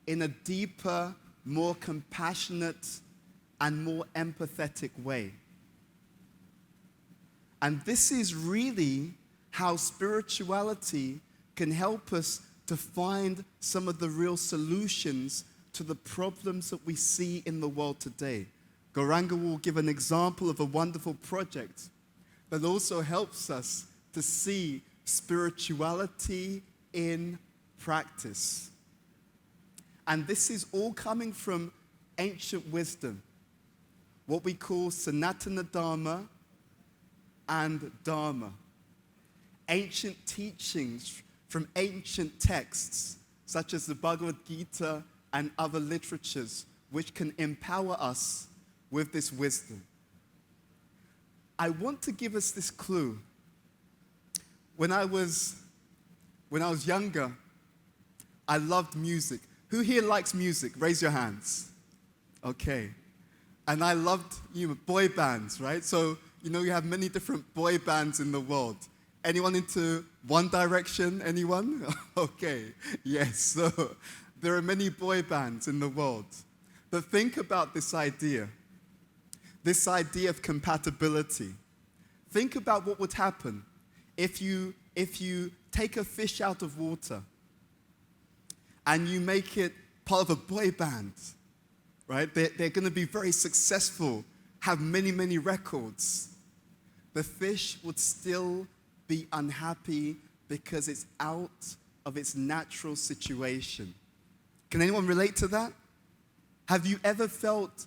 in a deeper, more compassionate, and more empathetic way. And this is really how spirituality can help us to find some of the real solutions to the problems that we see in the world today. Gauranga will give an example of a wonderful project that also helps us to see spirituality in practice. And this is all coming from ancient wisdom, what we call Sanatana Dharma and Dharma. Ancient teachings from ancient texts, such as the Bhagavad Gita and other literatures, which can empower us with this wisdom. I want to give us this clue. When I was younger, I loved music. Who here likes music? Raise your hands. Okay. And I loved boy bands, right? So, you have many different boy bands in the world. Anyone into One Direction? Anyone? Okay. Yes. So there are many boy bands in the world. But think about this idea of compatibility. Think about what would happen if you take a fish out of water and you make it part of a boy band, right? They're going to be very successful, have many, many records. The fish would still be unhappy because it's out of its natural situation. Can anyone relate to that? Have you ever felt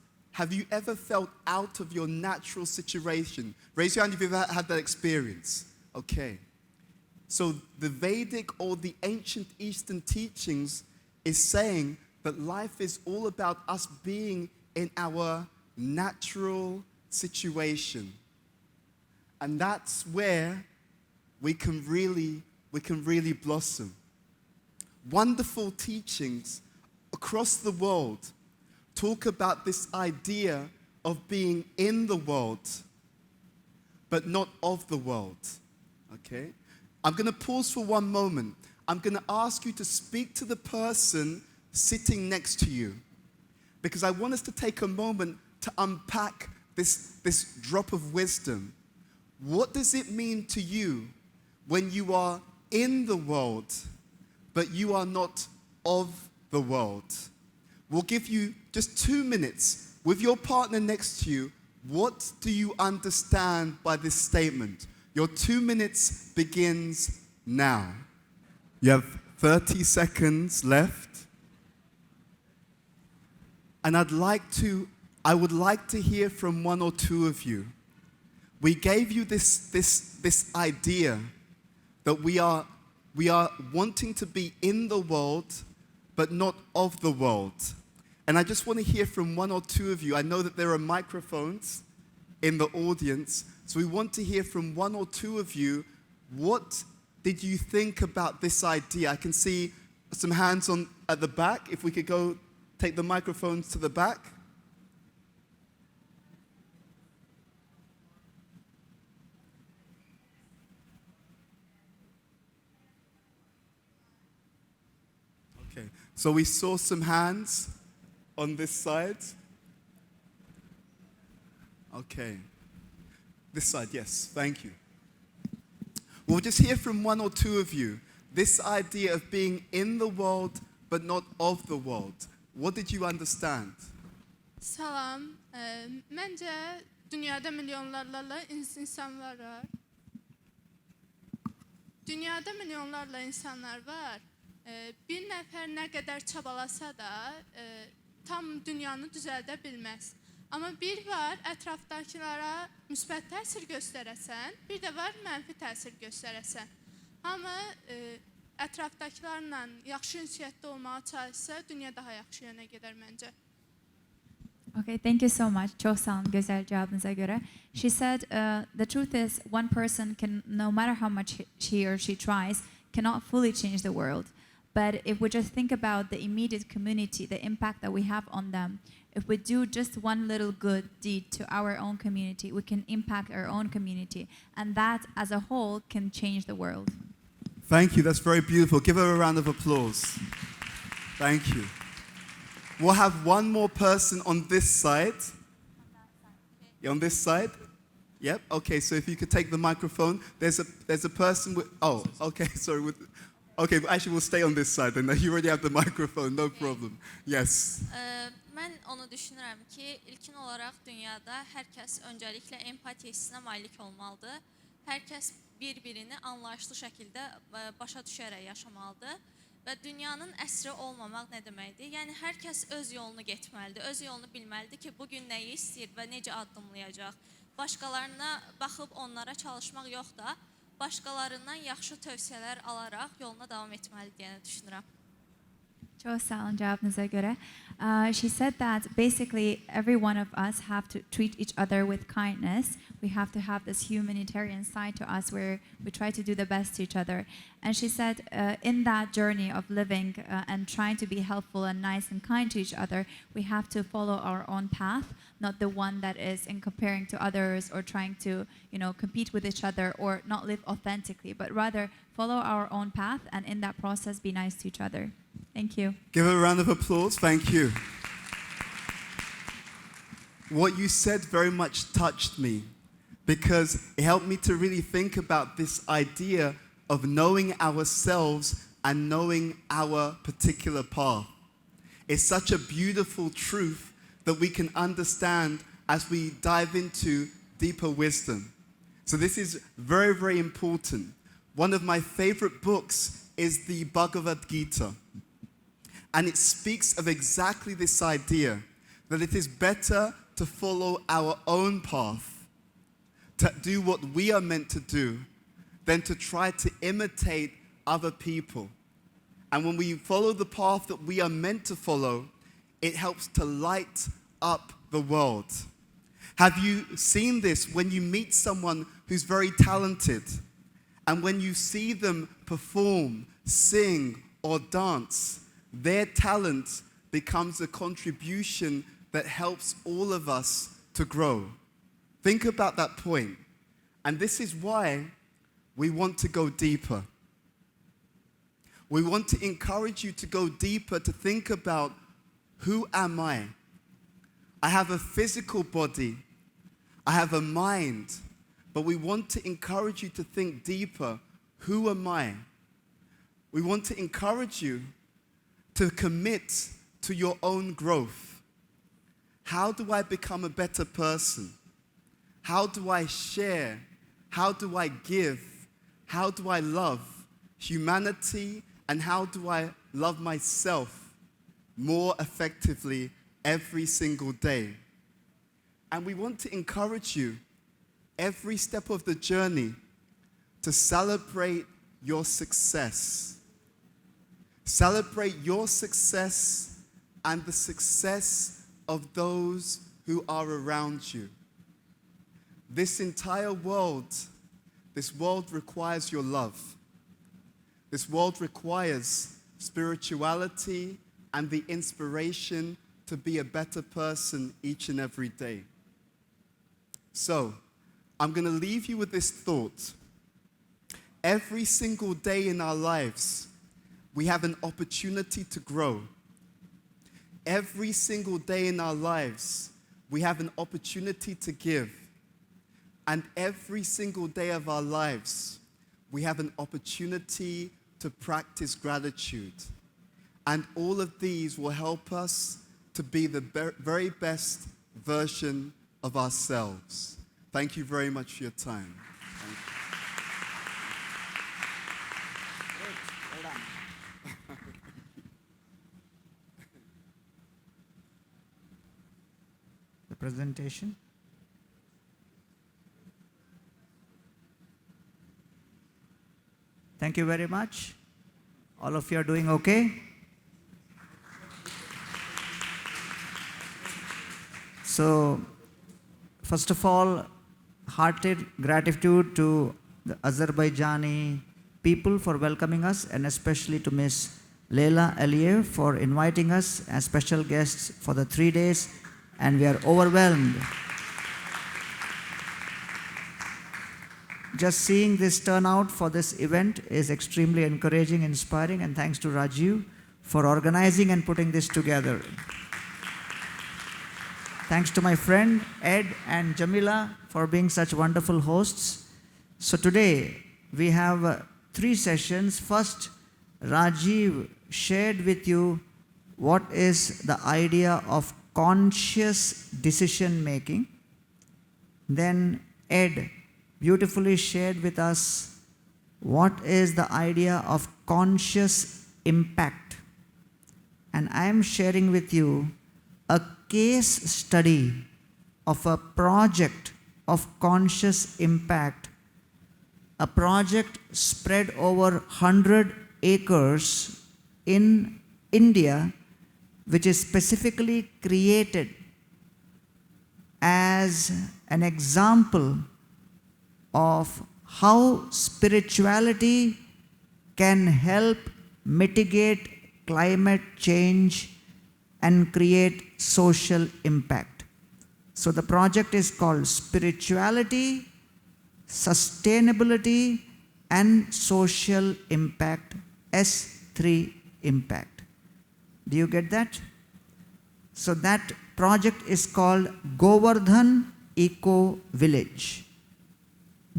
out of your natural situation? Raise your hand if you've ever had that experience. Okay. So the Vedic or the ancient Eastern teachings is saying that life is all about us being in our natural situation. And that's where we can really blossom. Wonderful teachings across the world talk about this idea of being in the world, but not of the world. Okay? I'm going to pause for one moment. I'm going to ask you to speak to the person sitting next to you, because I want us to take a moment to unpack this drop of wisdom. What does it mean to you when you are in the world, but you are not of the world? We'll give you just 2 minutes with your partner next to you. What do you understand by this statement? Your 2 minutes begins now. You have 30 seconds left. And I would like to hear from one or two of you. We gave you this idea that we are wanting to be in the world, but not of the world. And I just want to hear from one or two of you. I know that there are microphones in the audience, so we want to hear from one or two of you. What did you think about this idea? I can see some hands at the back. If we could go take the microphones to the back. Okay, so we saw some hands on this side. Okay. This side, yes, thank you. We'll just hear from one or two of you. This idea of being in the world but not of the world. What did you understand? Salam. Məncə dünyada milyonlarla insanlar var. Dünyada milyonlarla insanlar var. Bir nəfər nə qədər çabalasa da tam dünyanı düzəldə bilməz. Amma bir var, ətrafdakılara müsbət təsir göstərəsən, bir də var mənfi təsir göstərəsən. Amma ətrafdakılarla yaxşı ünsiyyətdə olmağa çalışsa, dünya daha yaxşı yönə gedər məncə. Okay, thank you so much. Çok sağ olun güzel cevabınıza göre. She said, the truth is, one person can, no matter how much he or she tries, cannot fully change the world. But if we just think about the immediate community, the impact that we have on them, if we do just one little good deed to our own community, we can impact our own community. And that, as a whole, can change the world. Thank you. That's very beautiful. Give her a round of applause. Thank you. We'll have one more person on this side. Yeah, on this side? Yep. Okay, so if you could take the microphone. There's a person with... Oh, okay, sorry. Okay, actually, we'll stay on this side. And you already have the microphone. No problem. Yes. Mən onu düşünürəm ki, ilkin olaraq dünyada hər kəs öncəliklə empatiya hissinə malik olmalıdır. Hər kəs bir-birini anlayışlı şəkildə başa düşərək yaşamalıdır Və dünyanın əsri olmamaq nə deməkdir? Yəni hər kəs öz yolunu getməlidir, öz yolunu bilməlidir ki, bu gün nəyi istəyir və necə addımlayacaq. Başqalarına baxıb onlara çalışmaq yox da, başqalarından yaxşı tövsiyələr alaraq yoluna davam etməlidir deyə düşünürəm. Çok sağ olun cevabınıza göre. She said that basically every one of us have to treat each other with kindness. We have to have this humanitarian side to us where we try to do the best to each other. And she said in that journey of living and trying to be helpful and nice and kind to each other, we have to follow our own path, not the one that is in comparing to others or trying to, compete with each other or not live authentically, but rather follow our own path and in that process be nice to each other. Thank you. Give her a round of applause. Thank you. What you said very much touched me because it helped me to really think about this idea of knowing ourselves and knowing our particular path. It's such a beautiful truth that we can understand as we dive into deeper wisdom. So this is very, very important. One of my favorite books is the Bhagavad Gita. And it speaks of exactly this idea, that it is better to follow our own path, to do what we are meant to do, than to try to imitate other people. And when we follow the path that we are meant to follow, it helps to light up the world. Have you seen this when you meet someone who's very talented, and when you see them perform, sing, or dance, their talent becomes a contribution that helps all of us to grow. Think about that point. And this is why we want to go deeper. We want to encourage you to go deeper, to think about, who am I? I have a physical body. I have a mind. But we want to encourage you to think deeper. Who am I? We want to encourage you to commit to your own growth. How do I become a better person? How do I share? How do I give? How do I love humanity? And how do I love myself more effectively every single day? And we want to encourage you every step of the journey to celebrate your success. Celebrate your success and the success of those who are around you. This entire world, this world requires your love. This world requires spirituality and the inspiration to be a better person each and every day. So, I'm going to leave you with this thought. Every single day in our lives, we have an opportunity to grow. Every single day in our lives, we have an opportunity to give. And every single day of our lives, we have an opportunity to practice gratitude. And all of these will help us to be the very best version of ourselves. Thank you very much for your time. Thank you. The presentation. Thank you very much. All of you are doing okay? So, first of all, hearted gratitude to the Azerbaijani people for welcoming us, and especially to Ms. Leila Aliyev for inviting us as special guests for the 3 days, and we are overwhelmed. Just seeing this turnout for this event is extremely encouraging, inspiring, and thanks to Rajiv for organizing and putting this together. Thanks to my friend Ed and Jamila for being such wonderful hosts. So today we have 3 sessions. First, Rajiv shared with you what is the idea of conscious decision making. Then Ed beautifully shared with us what is the idea of conscious impact. And I am sharing with you a case study of a project of conscious impact, a project spread over 100 acres in India, which is specifically created as an example of how spirituality can help mitigate climate change and create social impact. So the project is called Spirituality, Sustainability and Social Impact, S3 Impact. Do you get that? So that project is called Govardhan Eco Village.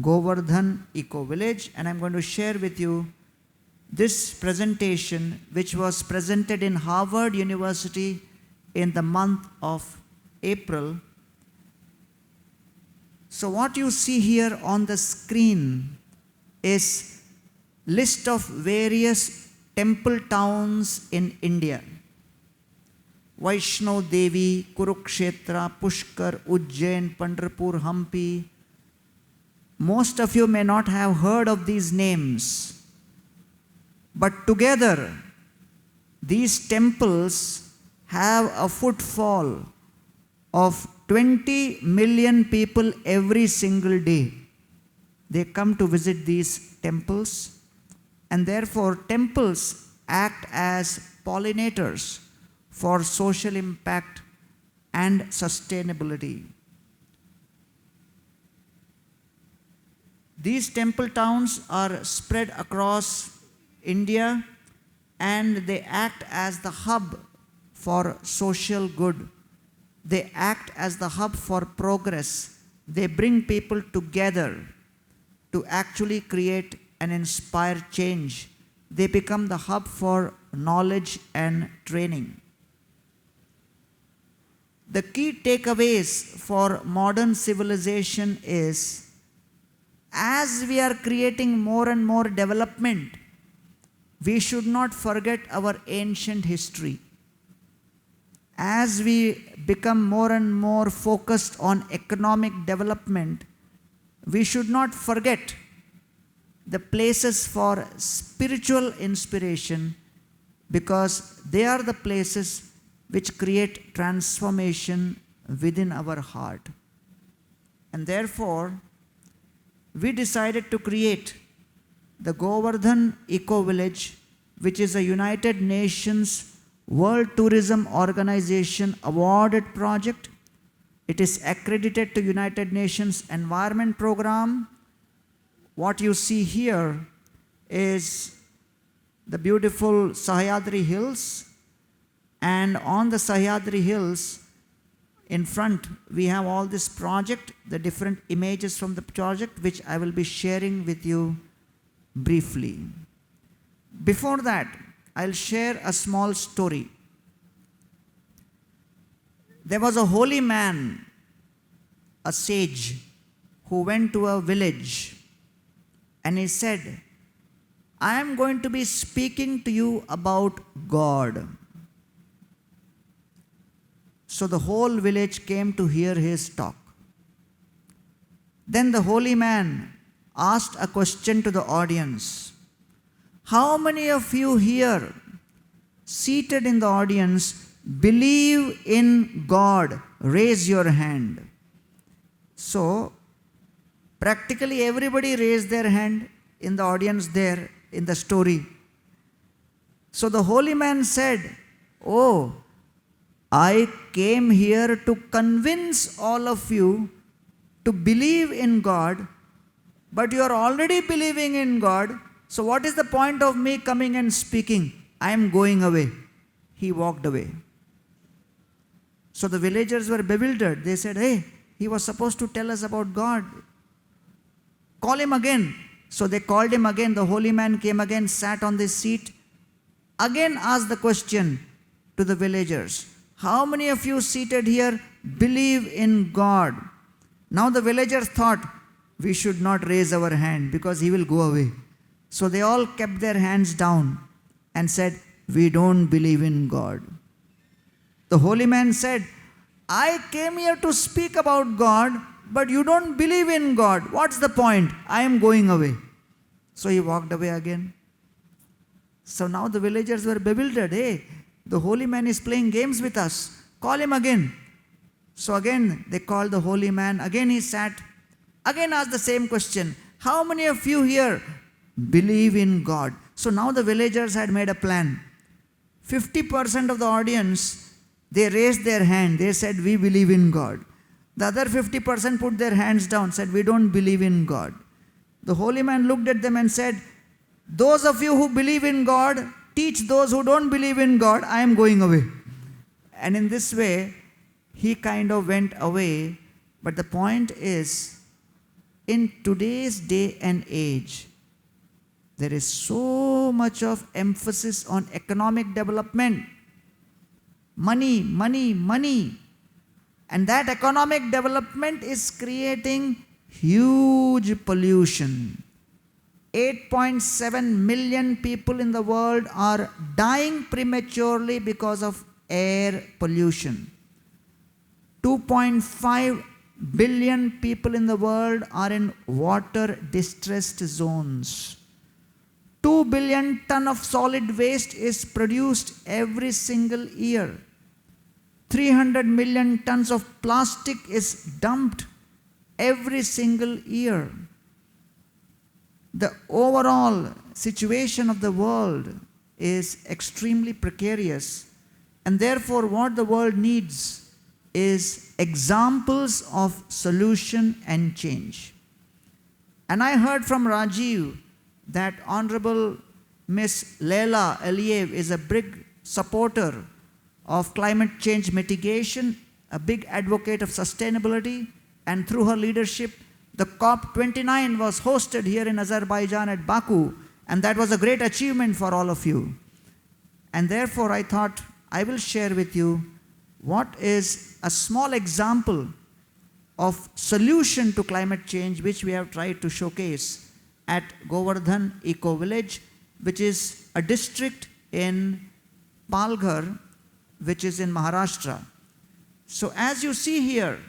Govardhan Eco Village, and I'm going to share with you this presentation which was presented in Harvard University in the month of April. So what you see here on the screen is list of various temple towns in India. Vaishno Devi, Kurukshetra, Pushkar, Ujjain, Pandharpur, Hampi. Most of you may not have heard of these names, but together these temples have a footfall of 20 million people every single day. They come to visit these temples, and therefore temples act as pollinators for social impact and sustainability. These temple towns are spread across India, and they act as the hub for social good. They act as the hub for progress. They bring people together to actually create and inspire change. They become the hub for knowledge and training. The key takeaways for modern civilization is, as we are creating more and more development, we should not forget our ancient history. As we become more and more focused on economic development, we should not forget the places for spiritual inspiration, because they are the places which create transformation within our heart. And therefore, we decided to create the Govardhan Eco Village, which is a United Nations World Tourism Organization awarded project. It is accredited to United Nations Environment Program. What you see here is the beautiful Sahyadri Hills, and on the Sahyadri Hills in front we have all this project, the different images from the project, which I will be sharing with you briefly. Before that, I'll share a small story. There was a holy man, a sage, who went to a village, and he said, I am going to be speaking to you about God. So the whole village came to hear his talk. Then the holy man asked a question to the audience. How many of you here, seated in the audience, believe in God? Raise your hand. So, practically everybody raised their hand in the audience there in the story. So the holy man said, oh, I came here to convince all of you to believe in God, but you are already believing in God. So what is the point of me coming and speaking? I am going away. He walked away. So the villagers were bewildered. They said, hey, he was supposed to tell us about God. Call him again. So they called him again. The holy man came again, sat on this seat, again asked the question to the villagers. How many of you seated here believe in God? Now the villagers thought, we should not raise our hand because he will go away. So they all kept their hands down. and said, "We don't believe in God." The holy man said, "I came here to speak about God, but you don't believe in God. What's the point? I am going away." So he walked away again. So now the villagers were bewildered. Hey, the holy man is playing games with us. Call him again. So again they called the holy man. Again he sat. Again asked the same question. How many of you here believe in God? So now the villagers had made a plan. 50% of the audience, they raised their hand. They said, "We believe in God." The other 50% put their hands down, said, "We don't believe in God." The holy man looked at them and said, "Those of you who believe in God, teach those who don't believe in God. I am going away." And in this way, he kind of went away. But the point is, in today's day and age, there is so much of emphasis on economic development. Money, money, money. And that economic development is creating huge pollution. 8.7 million people in the world are dying prematurely because of air pollution. 2.5 billion people in the world are in water distressed zones. 2 billion ton of solid waste is produced every single year. 300 million tons of plastic is dumped every single year. The overall situation of the world is extremely precarious, and therefore what the world needs is examples of solution and change. And I heard from Rajiv that Honorable Miss Leila Aliyev is a big supporter of climate change mitigation, a big advocate of sustainability, and through her leadership, the COP29 was hosted here in Azerbaijan at Baku, and that was a great achievement for all of you. And therefore I thought I will share with you what is a small example of solution to climate change which we have tried to showcase at Govardhan Eco Village, which is a district in Palghar, which is in Maharashtra. So as you see here,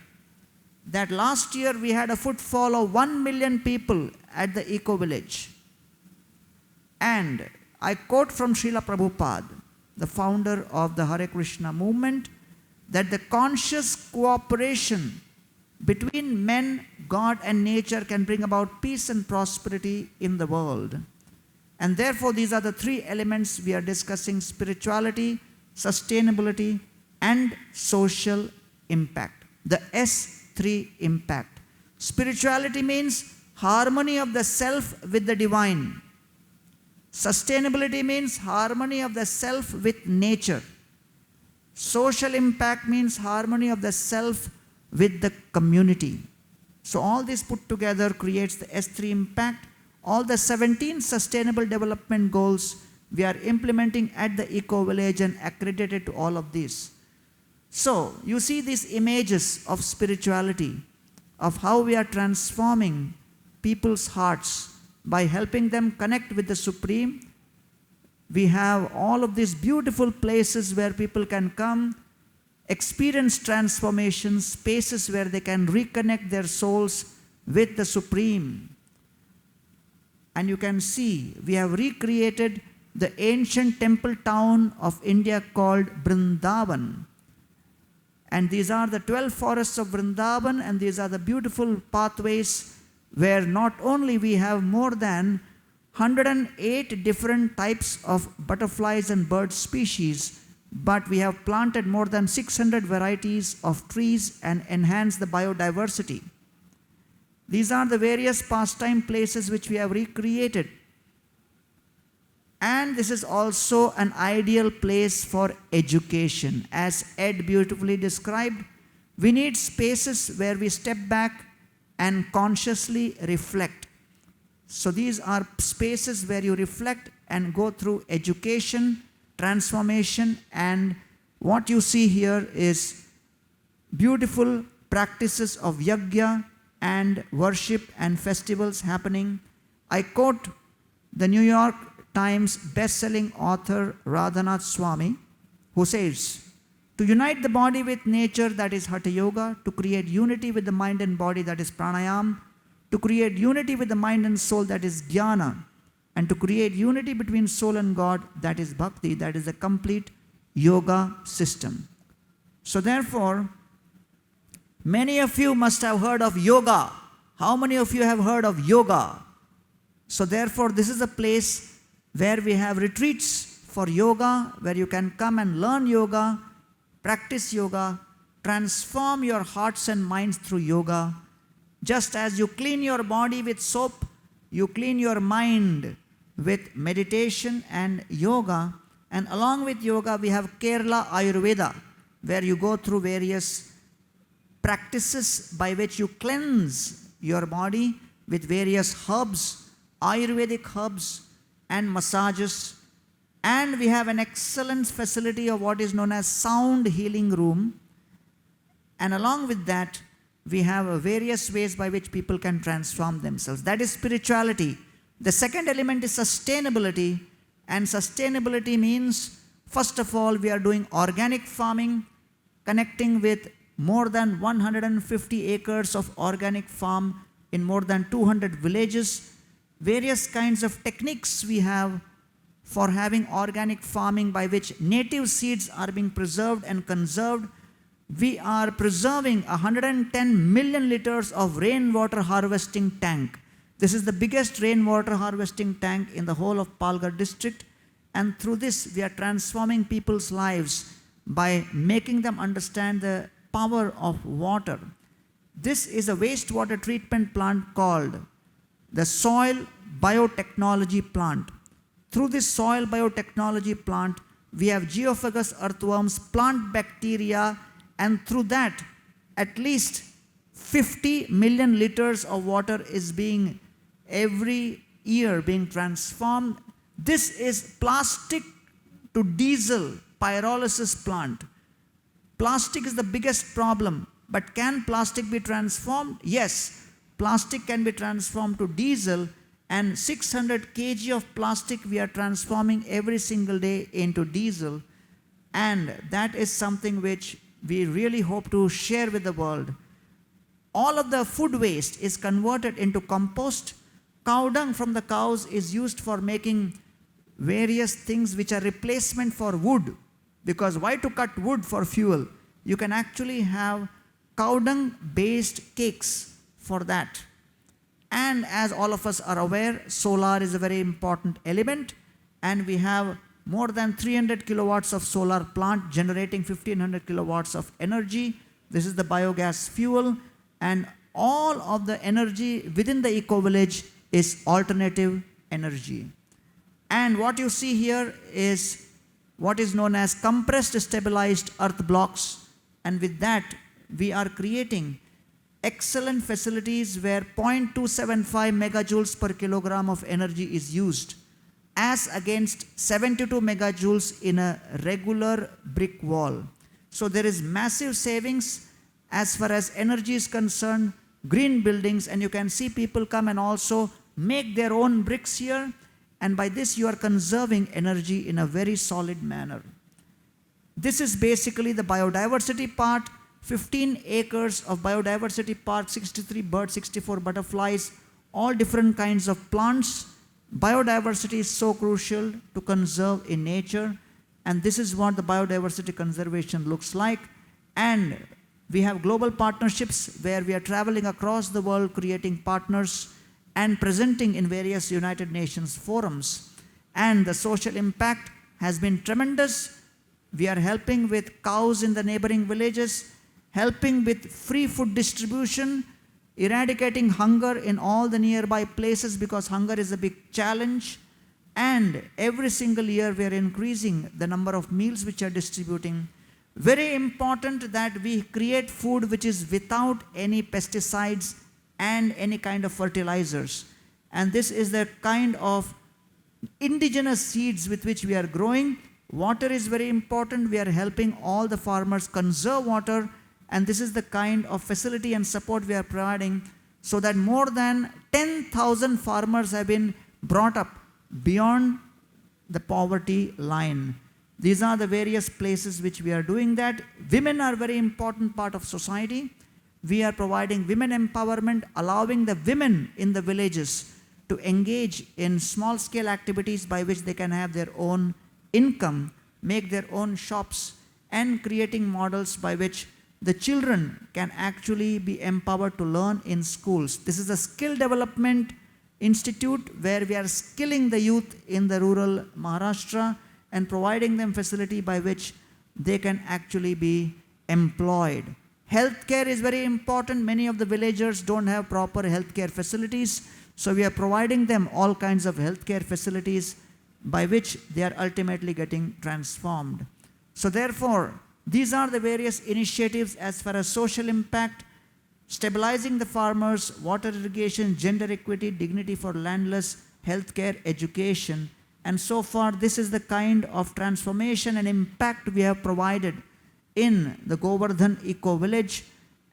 that last year we had a footfall of 1 million people at the Eco Village. And I quote from Srila Prabhupada, the founder of the Hare Krishna movement, that the conscious cooperation between men, God and nature can bring about peace and prosperity in the world. And therefore these are the three elements we are discussing: spirituality, sustainability, and social impact. The S3 impact. Spirituality means harmony of the self with the divine. Sustainability means harmony of the self with nature. Social impact means harmony of the self with the community. So all this put together creates the S3 impact. All the 17 sustainable development goals we are implementing at the Eco Village and accredited to all of these. So you see these images of spirituality, of how we are transforming people's hearts by helping them connect with the Supreme. We have all of these beautiful places where people can come, experience transformation, spaces where they can reconnect their souls with the Supreme. And you can see we have recreated the ancient temple town of India called Vrindavan. And these are the 12 forests of Vrindavan, and these are the beautiful pathways where not only we have more than 108 different types of butterflies and bird species, but we have planted more than 600 varieties of trees and enhanced the biodiversity. These are the various pastime places which we have recreated. And this is also an ideal place for education. As Ed beautifully described, we need spaces where we step back and consciously reflect. So these are spaces where you reflect and go through education, transformation, and what you see here is beautiful practices of yajna and worship and festivals happening. I quote the New York Times best-selling author Radhanath Swami, who says, to unite the body with nature, that is Hatha Yoga, to create unity with the mind and body, that is Pranayam, to create unity with the mind and soul, that is Jnana, and to create unity between soul and God, that is Bhakti, that is the complete yoga system. So therefore, many of you must have heard of yoga. How many of you have heard of yoga? So therefore, this is a place where we have retreats for yoga, where you can come and learn yoga, practice yoga, transform your hearts and minds through yoga. Just as you clean your body with soap, you clean your mind with meditation and yoga. And along with yoga, we have Kerala Ayurveda, where you go through various practices by which you cleanse your body with various herbs, Ayurvedic herbs and massages. And we have an excellent facility of what is known as sound healing room. And along with that, we have various ways by which people can transform themselves. That is spirituality. The second element is sustainability. And sustainability means, first of all, we are doing organic farming, connecting with more than 150 acres of organic farm in more than 200 villages. Various kinds of techniques we have for having organic farming by which native seeds are being preserved and conserved. We are preserving 110 million liters of rainwater harvesting tank. This is the biggest rainwater harvesting tank in the whole of Palghar district. And through this, we are transforming people's lives by making them understand the power of water. This is a wastewater treatment plant called the Soil Biotechnology Plant. Through this soil biotechnology plant, we have geophagus earthworms, plant bacteria, and through that, at least 50 million liters of water is being every year being transformed. This is plastic to diesel pyrolysis plant. Plastic is the biggest problem, but can plastic be transformed? Yes, plastic can be transformed to diesel, and 600 kg of plastic we are transforming every single day into diesel. And that is something which we really hope to share with the world. All of the food waste is converted into compost. Cow dung from the cows is used for making various things which are replacement for wood. Because why to cut wood for fuel? You can actually have cow dung based cakes for that. And as all of us are aware, solar is a very important element, and we have more than 300 kilowatts of solar plant generating 1500 kilowatts of energy. This is the biogas fuel, and all of the energy within the eco-village is alternative energy. And what you see here is what is known as compressed stabilized earth blocks, and with that we are creating excellent facilities where 0.275 megajoules per kilogram of energy is used, as against 72 megajoules in a regular brick wall. So there is massive savings as far as energy is concerned, green buildings, and you can see people come and also make their own bricks here, and by this you are conserving energy in a very solid manner. This is basically the biodiversity part. 15 acres of biodiversity park, 63 birds, 64 butterflies, all different kinds of plants. Biodiversity is so crucial to conserve in nature, and this is what the biodiversity conservation looks like. And we have global partnerships where we are traveling across the world, creating partners and presenting in various United Nations forums. And the social impact has been tremendous. We are helping with cows in the neighboring villages, helping with free food distribution, eradicating hunger in all the nearby places because hunger is a big challenge. And every single year we are increasing the number of meals which are distributing. Very important that we create food which is without any pesticides and any kind of fertilizers. And this is the kind of indigenous seeds with which we are growing. Water is very important. We are helping all the farmers conserve water. And this is the kind of facility and support we are providing, so that more than 10,000 farmers have been brought up beyond the poverty line. These are the various places which we are doing that. Women are a very important part of society. We are providing women empowerment, allowing the women in the villages to engage in small-scale activities by which they can have their own income, make their own shops, and creating models by which the children can actually be empowered to learn in schools. This is a skill development institute where we are skilling the youth in the rural Maharashtra and providing them facility by which they can actually be employed. Healthcare is very important. Many of the villagers don't have proper healthcare facilities, so we are providing them all kinds of healthcare facilities by which they are ultimately getting transformed. So therefore, these are the various initiatives as far as social impact, stabilizing the farmers, water irrigation, gender equity, dignity for landless, healthcare, education. And so far, this is the kind of transformation and impact we have provided in the Govardhan Eco-Village,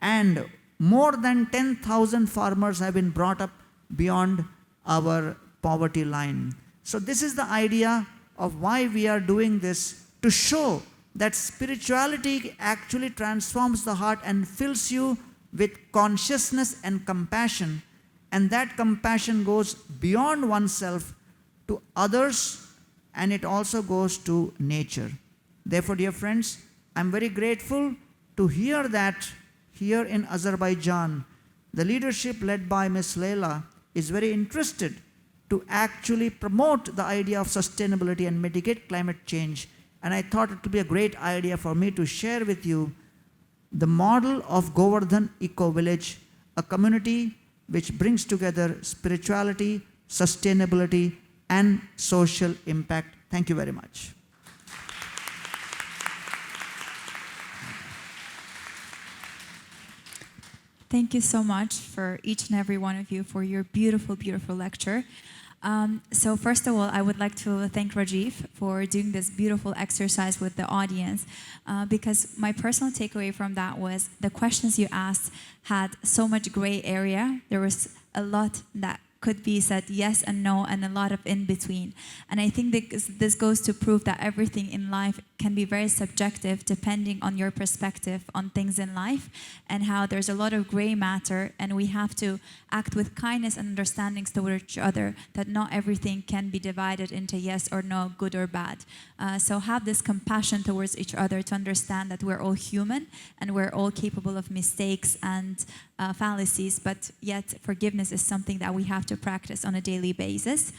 and more than 10,000 farmers have been brought up beyond our poverty line. So this is the idea of why we are doing this, to show that spirituality actually transforms the heart and fills you with consciousness and compassion, and that compassion goes beyond oneself to others, and it also goes to nature. Therefore, dear friends, I'm very grateful to hear that here in Azerbaijan, the leadership led by Ms. Leila is very interested to actually promote the idea of sustainability and mitigate climate change. And I thought it would be a great idea for me to share with you the model of Govardhan Eco-Village, a community which brings together spirituality, sustainability, and social impact. Thank you very much. Thank you so much for each and every one of you for your beautiful, beautiful lecture. So first of all, I would like to thank Rajiv for doing this beautiful exercise with the audience, because my personal takeaway from that was the questions you asked had so much gray area. There was a lot that could be said yes and no, and a lot of in between. And I think this goes to prove that everything in life can be very subjective depending on your perspective on things in life, and how there's a lot of gray matter, and we have to act with kindness and understandings toward each other, that not everything can be divided into yes or no, good or bad. So have this compassion towards each other to understand that we're all human and we're all capable of mistakes and fallacies, but yet forgiveness is something that we have to practice on a daily basis.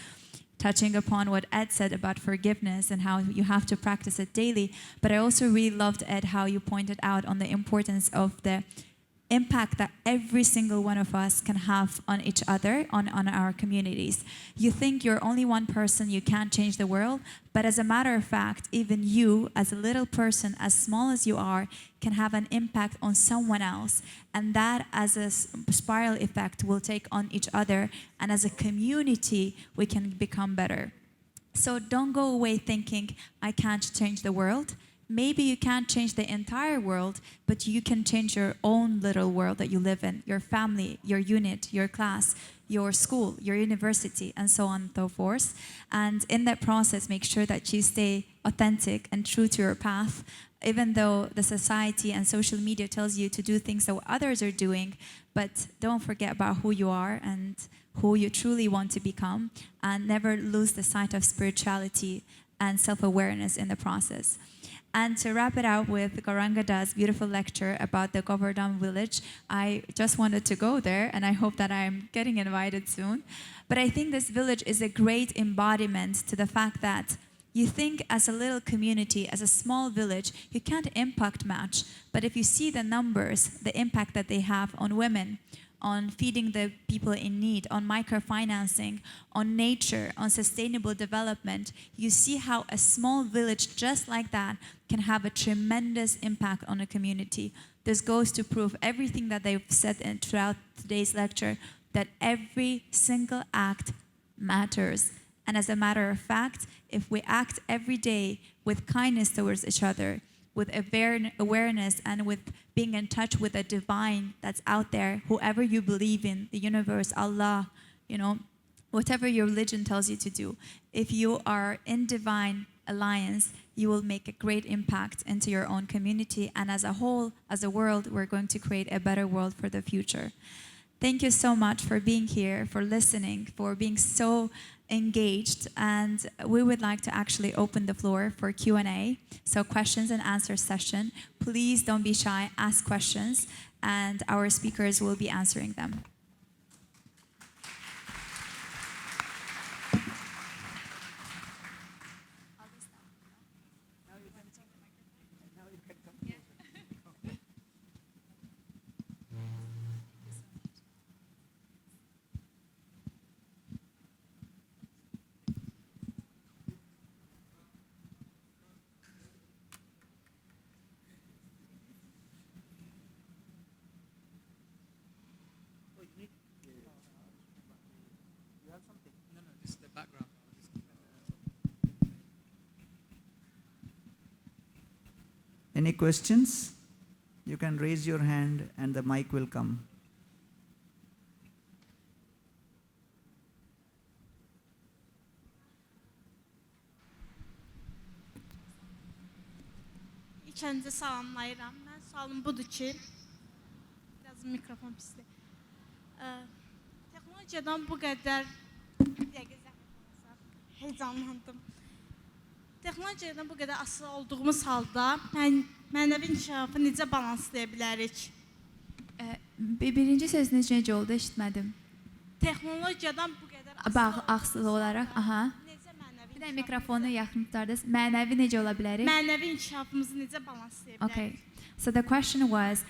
Touching upon what Ed said about forgiveness and how you have to practice it daily, but I also really loved, Ed, how you pointed out on the importance of the impact that every single one of us can have on each other, on our communities. You think you're only one person, you can't change the world, but as a matter of fact, even you, as a little person, as small as you are, can have an impact on someone else, and that as a spiral effect will take on each other, and as a community, we can become better. So don't go away thinking, I can't change the world. Maybe you can't change the entire world, but you can change your own little world that you live in, your family, your unit, your class, your school, your university, and so on and so forth. And in that process, make sure that you stay authentic and true to your path, even though the society and social media tells you to do things that others are doing, but don't forget about who you are and who you truly want to become, and never lose the sight of spirituality and self-awareness in the process. And to wrap it out with Gauranga Das' beautiful lecture about the Govardhan village, I just wanted to go there, and I hope that I'm getting invited soon. But I think this village is a great embodiment to the fact that you think as a little community, as a small village, you can't impact much. But if you see the numbers, the impact that they have on women, on feeding the people in need, on microfinancing, on nature, on sustainable development, you see how a small village just like that can have a tremendous impact on a community. This goes to prove everything that they've said throughout today's lecture, that every single act matters. And as a matter of fact, if we act every day with kindness towards each other, with awareness and with being in touch with the divine that's out there, whoever you believe in, the universe, Allah, whatever your religion tells you to do. If you are in divine alliance, you will make a great impact into your own community, and as a whole, as a world, we're going to create a better world for the future. Thank you so much for being here, for listening, for being so engaged, and we would like to actually open the floor for Q&A, so questions and answer session. Please don't be shy, ask questions, and our speakers will be answering them. Any questions? You can raise your hand and the mic will come. İlk öncə salamlayıram. Mən sualım budur ki, biraz mikrofon pisdir. Texnologiyadan bu qədər heyecanlandım. Texnologiyadan bu qədər asılı olduğumuz halda mənəvi inkişafı necə balanslaya bilərik? Birinci sözünüz necə oldu, eşitmədim. Texnologiyadan bu qədər asılı olaraq, aha. Bir də mikrofonu yaxın tutardınız. Mənəvi necə ola bilərik? Mənəvi inkişafımızı necə balanslaya bilərik? Okay. So the question was,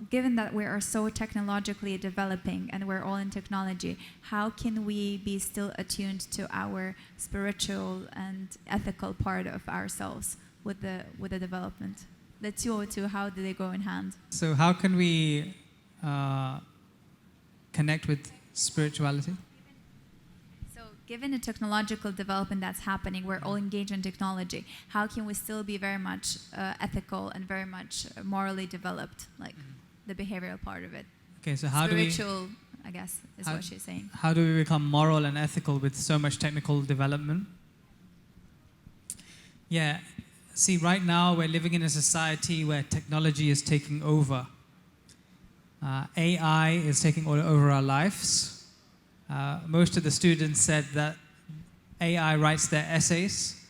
given that we are so technologically developing and we're all in technology, how can we be still attuned to our spiritual and ethical part of ourselves with the development? The two, how do they go in hand? So how can we connect with spirituality? Given the technological development that's happening, we're all engaged in technology. How can we still be very much ethical and very much morally developed, like the behavioral part of it? Okay, so how spiritual, I guess, is what she's saying. How do we become moral and ethical with so much technical development? Yeah, see, right now we're living in a society where technology is taking over. AI is taking all over our lives. Most of the students said that AI writes their essays,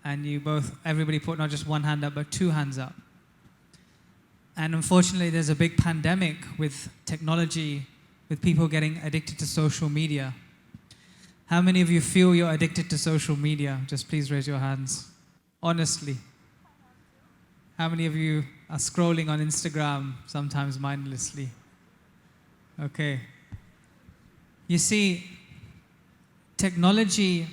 and everybody put not just one hand up, but two hands up. And unfortunately, there's a big pandemic with technology, with people getting addicted to social media. How many of you feel you're addicted to social media? Just please raise your hands. Honestly. How many of you are scrolling on Instagram, sometimes mindlessly? Okay. You see, technology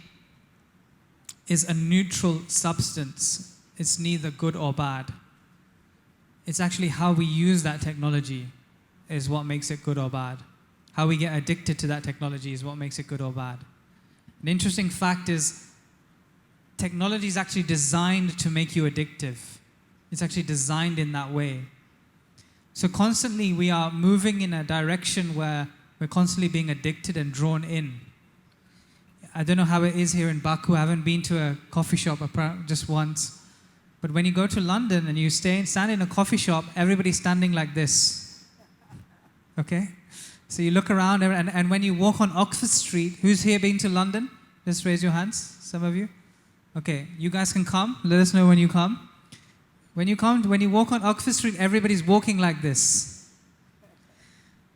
is a neutral substance. It's neither good or bad. It's actually how we use that technology is what makes it good or bad. How we get addicted to that technology is what makes it good or bad. An interesting fact is technology is actually designed to make you addictive. It's actually designed in that way. So constantly we are moving in a direction where we're constantly being addicted and drawn in. I don't know how it is here in Baku. I haven't been to a coffee shop just once. But when you go to London and you stand in a coffee shop, everybody's standing like this. Okay? So you look around, and when you walk on Oxford Street, who's here been to London? Just raise your hands, some of you. Okay, you guys can come. Let us know when you come. When you walk on Oxford Street, everybody's walking like this.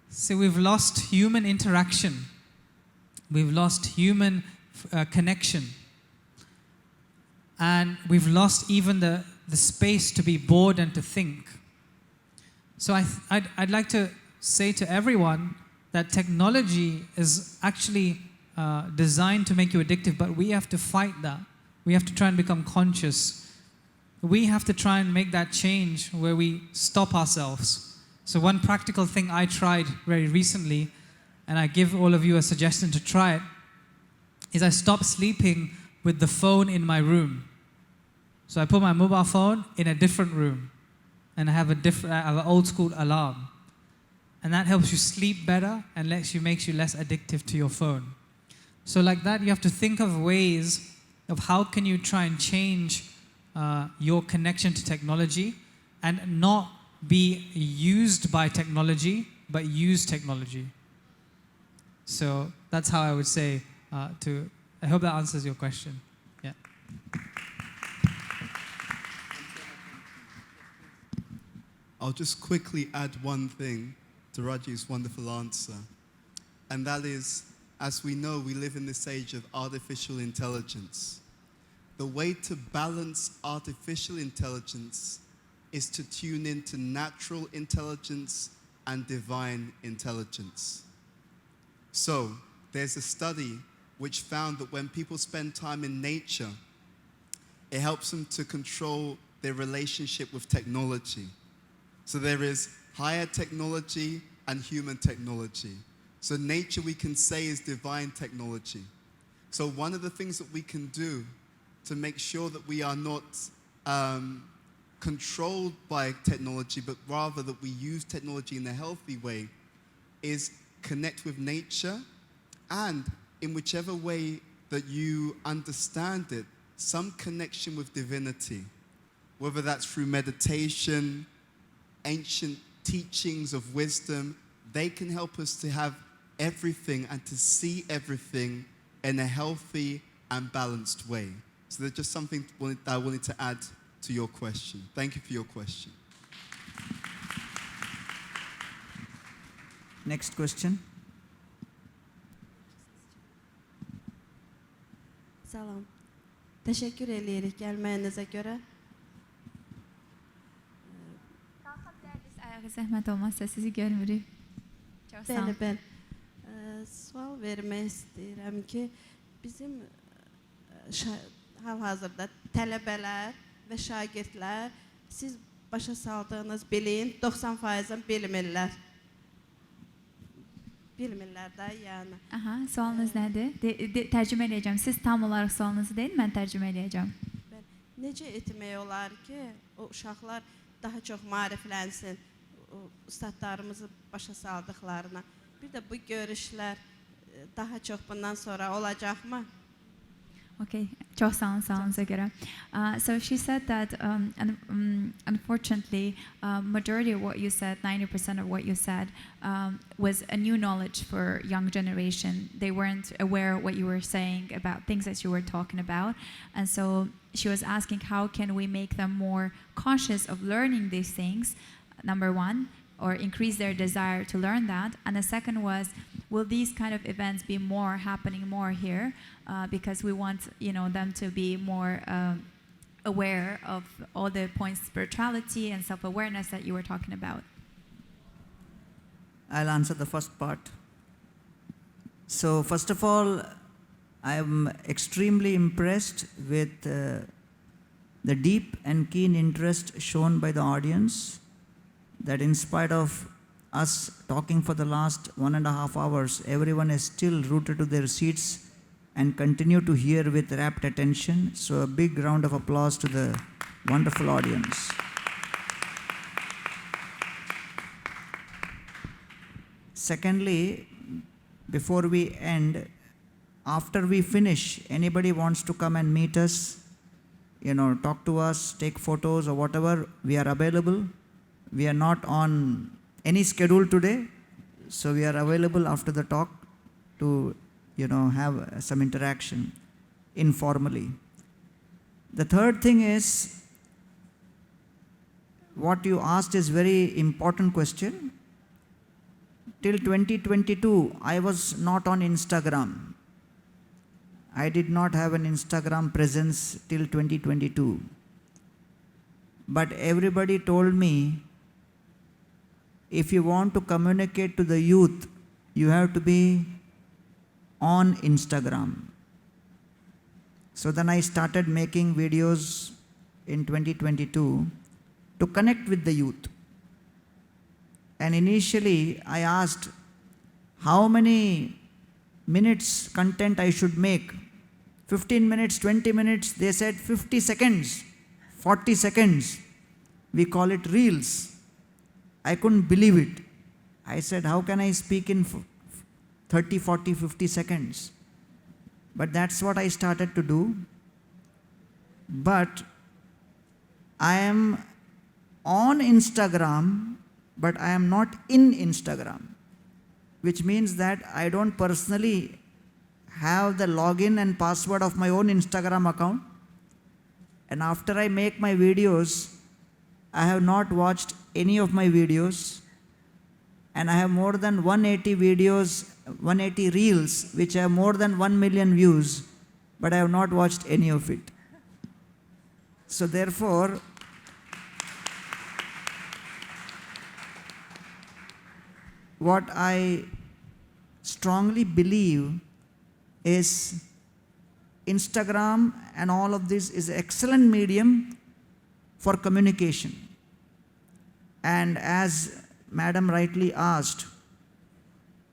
So we've lost human interaction. We've lost human connection. And we've lost even the space to be bored and to think. So I'd like to say to everyone that technology is actually designed to make you addictive, but we have to fight that. We have to try and become conscious. We have to try and make that change where we stop ourselves. So one practical thing I tried very recently, and I give all of you a suggestion to try it, is I stopped sleeping with the phone in my room. So I put my mobile phone in a different room, and I have an old school alarm. And that helps you sleep better and makes you less addictive to your phone. So like that, you have to think of ways of how can you try and change your connection to technology and not be used by technology, but use technology. So that's how I would say I hope that answers your question. Yeah. I'll just quickly add one thing to Rajiv's wonderful answer. And that is, as we know, we live in this age of artificial intelligence. The way to balance artificial intelligence is to tune into natural intelligence and divine intelligence. So, there's a study which found that when people spend time in nature, it helps them to control their relationship with technology. So there is higher technology and human technology. So nature, we can say, is divine technology. So one of the things that we can do to make sure that we are not controlled by technology, but rather that we use technology in a healthy way, is connect with nature, and in whichever way that you understand it, some connection with divinity, whether that's through meditation, ancient teachings of wisdom. They can help us to have everything and to see everything in a healthy and balanced way. So there's just something I wanted to add to your question. Thank you for your question. Next question. Salam. Teşekkür edirik gelməyinizə görə. Ayağa zəhmət olmazsa sizi görmürük. Çox sağ olun. Bəli. Sual vermək istəyirəm ki, bizim hal-hazırda tələbələr və şagirdlər siz başa saldığınız bilin 90%-ın bilmirlər. Bilmirlər də yəni. Aha, sualınız nədir? Tərcümə edəcəm. Siz tam olaraq sualınızı deyin, mən tərcümə edəcəm. Necə etmək olar ki, o uşaqlar daha çox maariflənsin, ustadlarımızı başa saldıqlarına. Bir də bu görüşlər daha çox bundan sonra olacaqmı? Okay, çok sağ olun sağlığınıza göre. So she said that unfortunately, majority of what you said, 90% of what you said, was a new knowledge for young generation. They weren't aware of what you were saying about things that you were talking about. And so she was asking, how can we make them more conscious of learning these things, number one, or increase their desire to learn that. And the second was, will these kind of events be happening more here? Because we want, them to be more aware of all the points, spirituality and self-awareness that you were talking about. I'll answer the first part. So first of all, I'm extremely impressed with the deep and keen interest shown by the audience, that in spite of us talking for the last 1.5 hours, everyone is still rooted to their seats and continue to hear with rapt attention. So a big round of applause to the wonderful audience. Secondly, before we end, after we finish, anybody wants to come and meet us, talk to us, take photos or whatever, we are available. We are not on any schedule today, so we are available after the talk to, have some interaction informally. The third thing is, what you asked is very important question. Till 2022, I was not on Instagram. I did not have an Instagram presence till 2022. But everybody told me, if you want to communicate to the youth, you have to be on Instagram. So then I started making videos in 2022 to connect with the youth. And initially I asked how many minutes content I should make. 15 minutes, 20 minutes, they said 50 seconds, 40 seconds. We call it reels. I couldn't believe it. I said, how can I speak in 30, 40, 50 seconds? But that's what I started to do. But I am on Instagram, but I am not in Instagram, which means that I don't personally have the login and password of my own Instagram account. And after I make my videos, I have not watched any of my videos. And I have more than 180 videos, 180 reels, which have more than 1 million views, but I have not watched any of it. So therefore, what I strongly believe is Instagram and all of this is an excellent medium for communication. And as Madam rightly asked,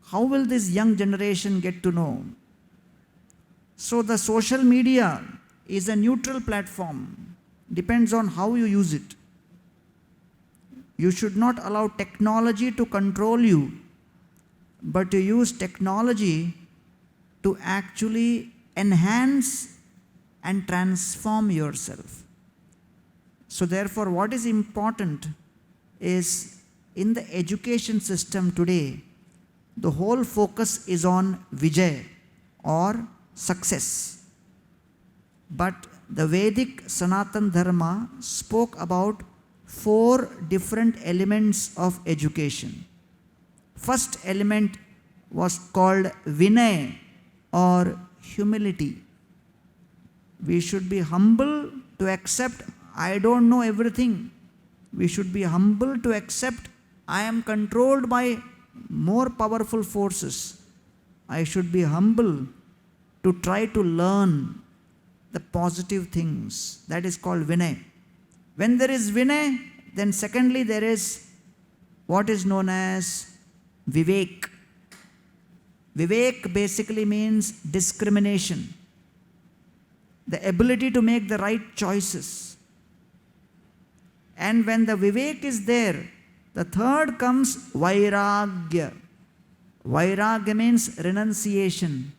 how will this young generation get to know? So the social media is a neutral platform, depends on how you use it. You should not allow technology to control you, but to use technology to actually enhance and transform yourself. So therefore, what is important is in the education system today, the whole focus is on Vijay or success. But the Vedic Sanatan Dharma spoke about 4 different elements of education. First element was called Vinay or humility. We should be humble to accept I don't know everything. We should be humble to accept I am controlled by more powerful forces. I should be humble to try to learn the positive things. That is called Vinay. When there is Vinay, then secondly there is what is known as Vivek. Vivek basically means discrimination, the ability to make the right choices. And when the Vivek is there, the third comes Vairagya. Vairagya means renunciation.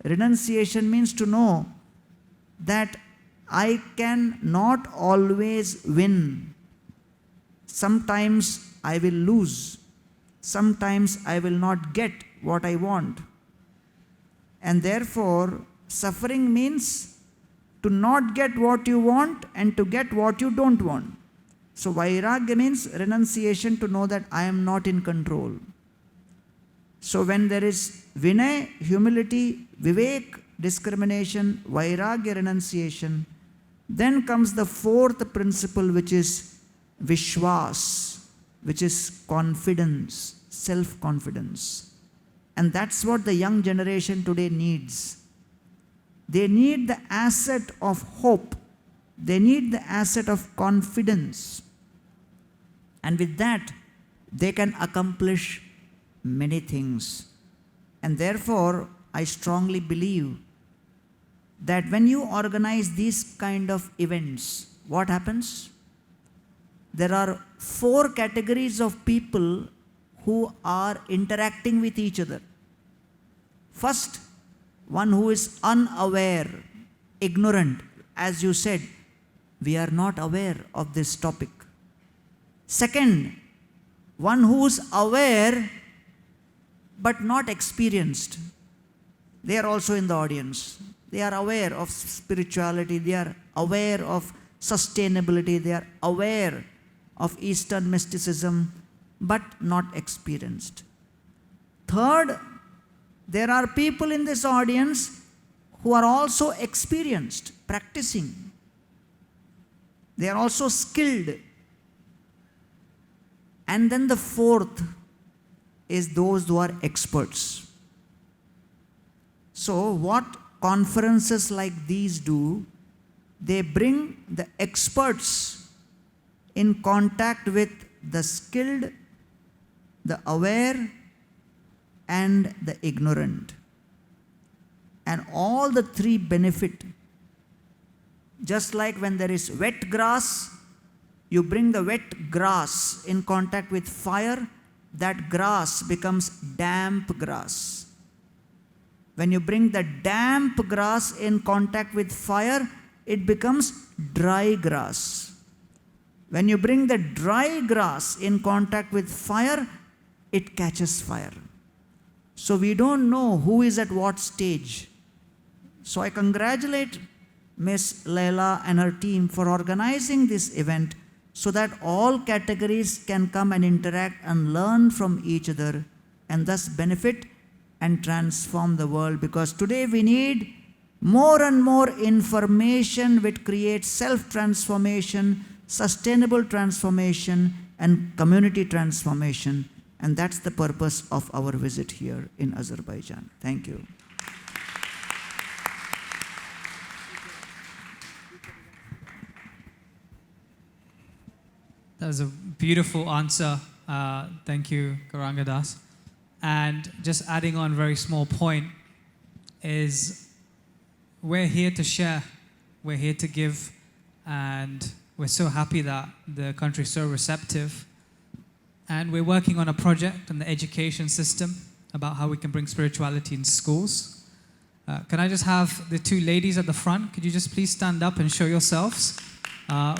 Renunciation means to know that I can not always win. Sometimes I will lose. Sometimes I will not get what I want. And therefore, suffering means to not get what you want and to get what you don't want. So Vairagya means renunciation, to know that I am not in control. So when there is Vinay, humility, Vivek, discrimination, Vairagya, renunciation, then comes the fourth principle, which is Vishwas, which is confidence, self-confidence. And that's what the young generation today needs. They need the asset of hope. They need the asset of confidence. And with that, they can accomplish many things. And therefore, I strongly believe that when you organize these kind of events, what happens? There are 4 categories of people who are interacting with each other. First, one who is unaware, ignorant. As you said, we are not aware of this topic. Second, one who is aware but not experienced. They are also in the audience. They are aware of spirituality. They are aware of sustainability. They are aware of Eastern mysticism, but not experienced. Third, there are people in this audience who are also experienced, practicing. They are also skilled. And then the fourth is those who are experts. So what conferences like these do, they bring the experts in contact with the skilled, the aware, and the ignorant. And all the 3 benefit. Just like when there is wet grass, you bring the wet grass in contact with fire, that grass becomes damp grass. When you bring the damp grass in contact with fire, it becomes dry grass. When you bring the dry grass in contact with fire, it catches fire. So we don't know who is at what stage. So I congratulate Miss Leila and her team for organizing this event so that all categories can come and interact and learn from each other and thus benefit and transform the world. Because today we need more and more information which creates self-transformation, sustainable transformation, and community transformation. And that's the purpose of our visit here in Azerbaijan. Thank you. That was a beautiful answer. Thank you, Gauranga Das. And just adding on a very small point is we're here to share, we're here to give, and we're so happy that the country is so receptive. And we're working on a project in the education system about how we can bring spirituality in schools. Can I just have the two ladies at the front? Could you just please stand up and show yourselves?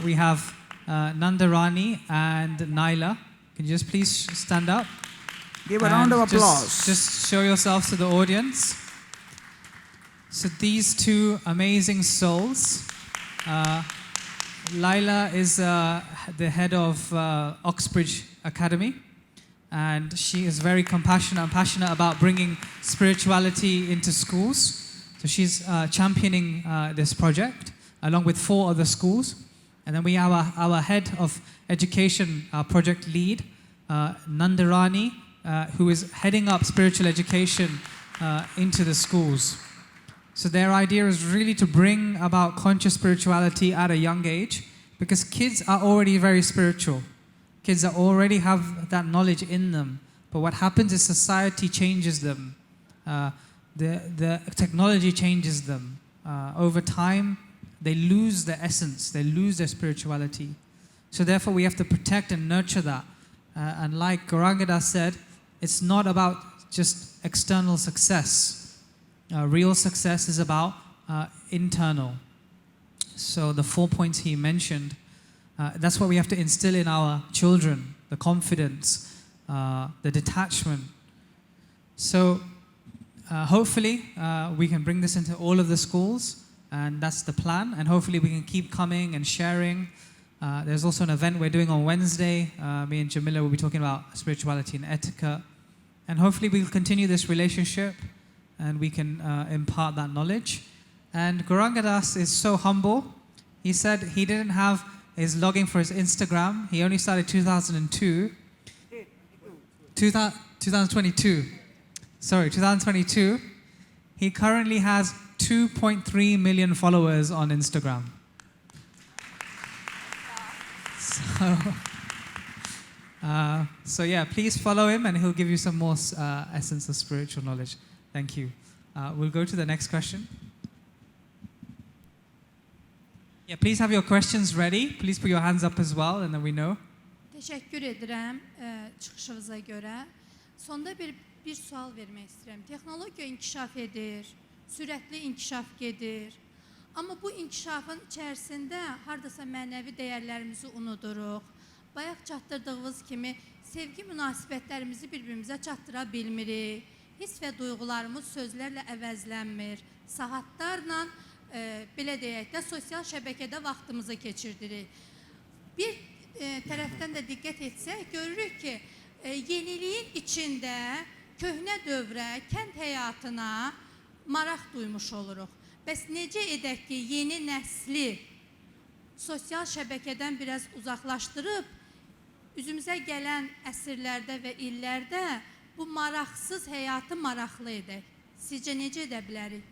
We have Nanda Rani and Naila. Can you just please stand up? Give a round of applause. Just show yourselves to the audience. So these two amazing souls. Laila is the head of Oxbridge Academy, and she is very compassionate and passionate about bringing spirituality into schools. So she's championing this project along with 4 other schools. And then we have our head of education, our project lead, Nandarani, who is heading up spiritual education into the schools. So their idea is really to bring about conscious spirituality at a young age, because kids are already very spiritual. Kids already have that knowledge in them. But what happens is society changes them. The technology changes them. Over time, they lose their essence. They lose their spirituality. So therefore, we have to protect and nurture that. And like Gauranga Das said, it's not about just external success. Real success is about internal. So the 4 points he mentioned, that's what we have to instill in our children: the confidence, the detachment. So hopefully we can bring this into all of the schools, and that's the plan. And hopefully we can keep coming and sharing. There's also an event we're doing on Wednesday. Me and Jamila will be talking about spirituality and etiquette. And hopefully we'll continue this relationship and we can impart that knowledge. And Gauranga Das is so humble. He said he didn't have his login for his Instagram. He only started 2022. Sorry, 2022. He currently has 2.3 million followers on Instagram. So yeah, please follow him and he'll give you some more essence of spiritual knowledge. Thank you. We'll go to the next question. Yeah, please have your questions ready. Please put your hands up as well, and then we know. Teşekkür edirəm çıxışınıza görə. Sonda bir sual vermək istəyirəm. Texnologiya inkişaf edir, sürətli inkişaf gedir. Amma bu inkişafın içərisində hardasa mənəvi dəyərlərimizi unuduruq. Bayaq çatdırdığımız kimi sevgi münasibətlərimizi bir-birimizə çatdıra bilmirik. Hiss və duyğularımız sözlərlə əvəzlənmir. Saatlarla belə deyək də sosial şəbəkədə vaxtımızı keçirdirik. Bir tərəfdən də diqqət etsək, görürük ki, yeniliyin içində köhnə dövrə, kənd həyatına maraq duymuş oluruq. Bəs necə edək ki, yeni nəsli sosial şəbəkədən biraz uzaqlaşdırıb, üzümüzə gələn əsrlərdə və illərdə bu maraqsız həyatı maraqlı edək? Sizcə necə edə bilərik?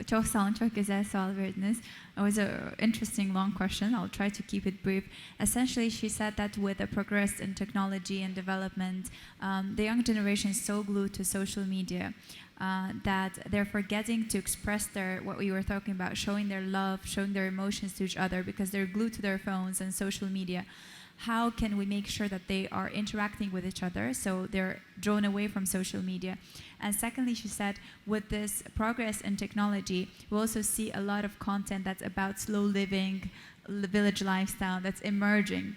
Çok sağ olun, çok güzel sual verdiniz. It was an interesting long question. I'll try to keep it brief. Essentially, she said that with the progress in technology and development, the young generation is so glued to social media that they're forgetting to express what we were talking about, showing their love, showing their emotions to each other, because they're glued to their phones and social media. how can we make sure that they are interacting with each other so they're drawn away from social media. And secondly, she said, with this progress in technology, we also see a lot of content that's about slow living, village lifestyle that's emerging.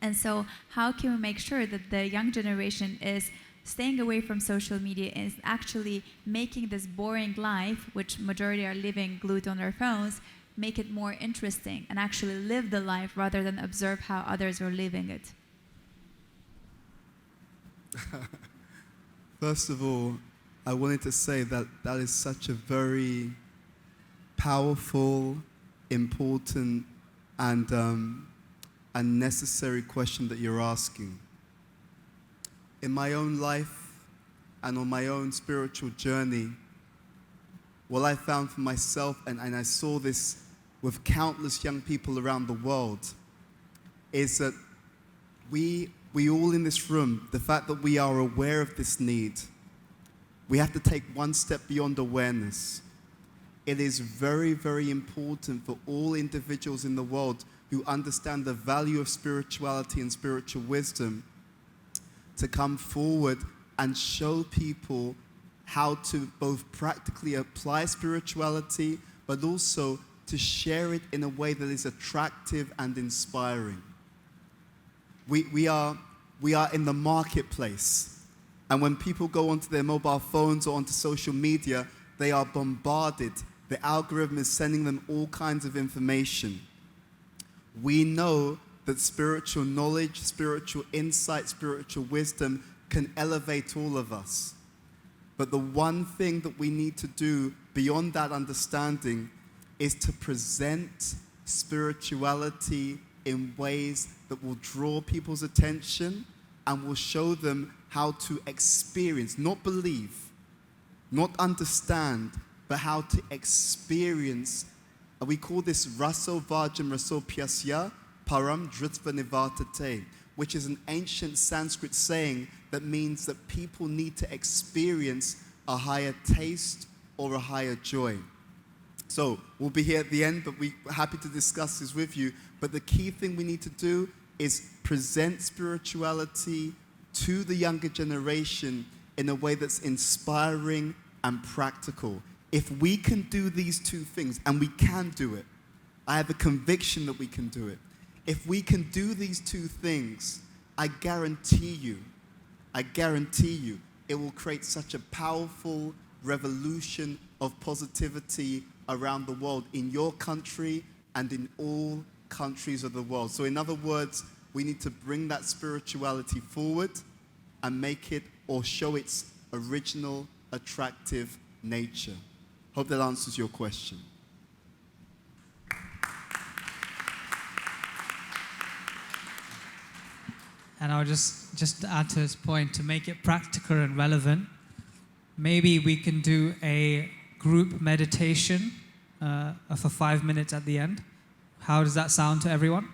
And so how can we make sure that the young generation is staying away from social media and is actually making this boring life, which majority are living glued on their phones, make it more interesting and actually live the life rather than observe how others are living it? First of all, I wanted to say that that is such a very powerful, important, and a necessary question that you're asking. In my own life and on my own spiritual journey, what I found for myself, and I saw this with countless young people around the world, is that we all in this room, the fact that we are aware of this need, we have to take one step beyond awareness. It is very, very important for all individuals in the world who understand the value of spirituality and spiritual wisdom to come forward and show people how to both practically apply spirituality, but also to share it in a way that is attractive and inspiring. We are in the marketplace, and when people go onto their mobile phones or onto social media, they are bombarded. The algorithm is sending them all kinds of information. We know that spiritual knowledge, spiritual insight, spiritual wisdom can elevate all of us. But the one thing that we need to do beyond that understanding is to present spirituality in ways that will draw people's attention and will show them how to experience, not believe, not understand, but how to experience. We call this raso vajam raso pyasya param dritva nivartate, which is an ancient Sanskrit saying that means that people need to experience a higher taste or a higher joy. So we'll be here at the end, but we're happy to discuss this with you. But the key thing we need to do is present spirituality to the younger generation in a way that's inspiring and practical. If we can do these two things, and we can do it, I have a conviction that we can do it. If we can do these two things, I guarantee you, it will create such a powerful revolution of positivity around the world, in your country and in all countries of the world. So in other words, we need to bring that spirituality forward and make it or show its original, attractive nature. Hope that answers your question. And I'll just add to his point, to make it practical and relevant, maybe we can do a group meditation for 5 minutes at the end. How does that sound to everyone?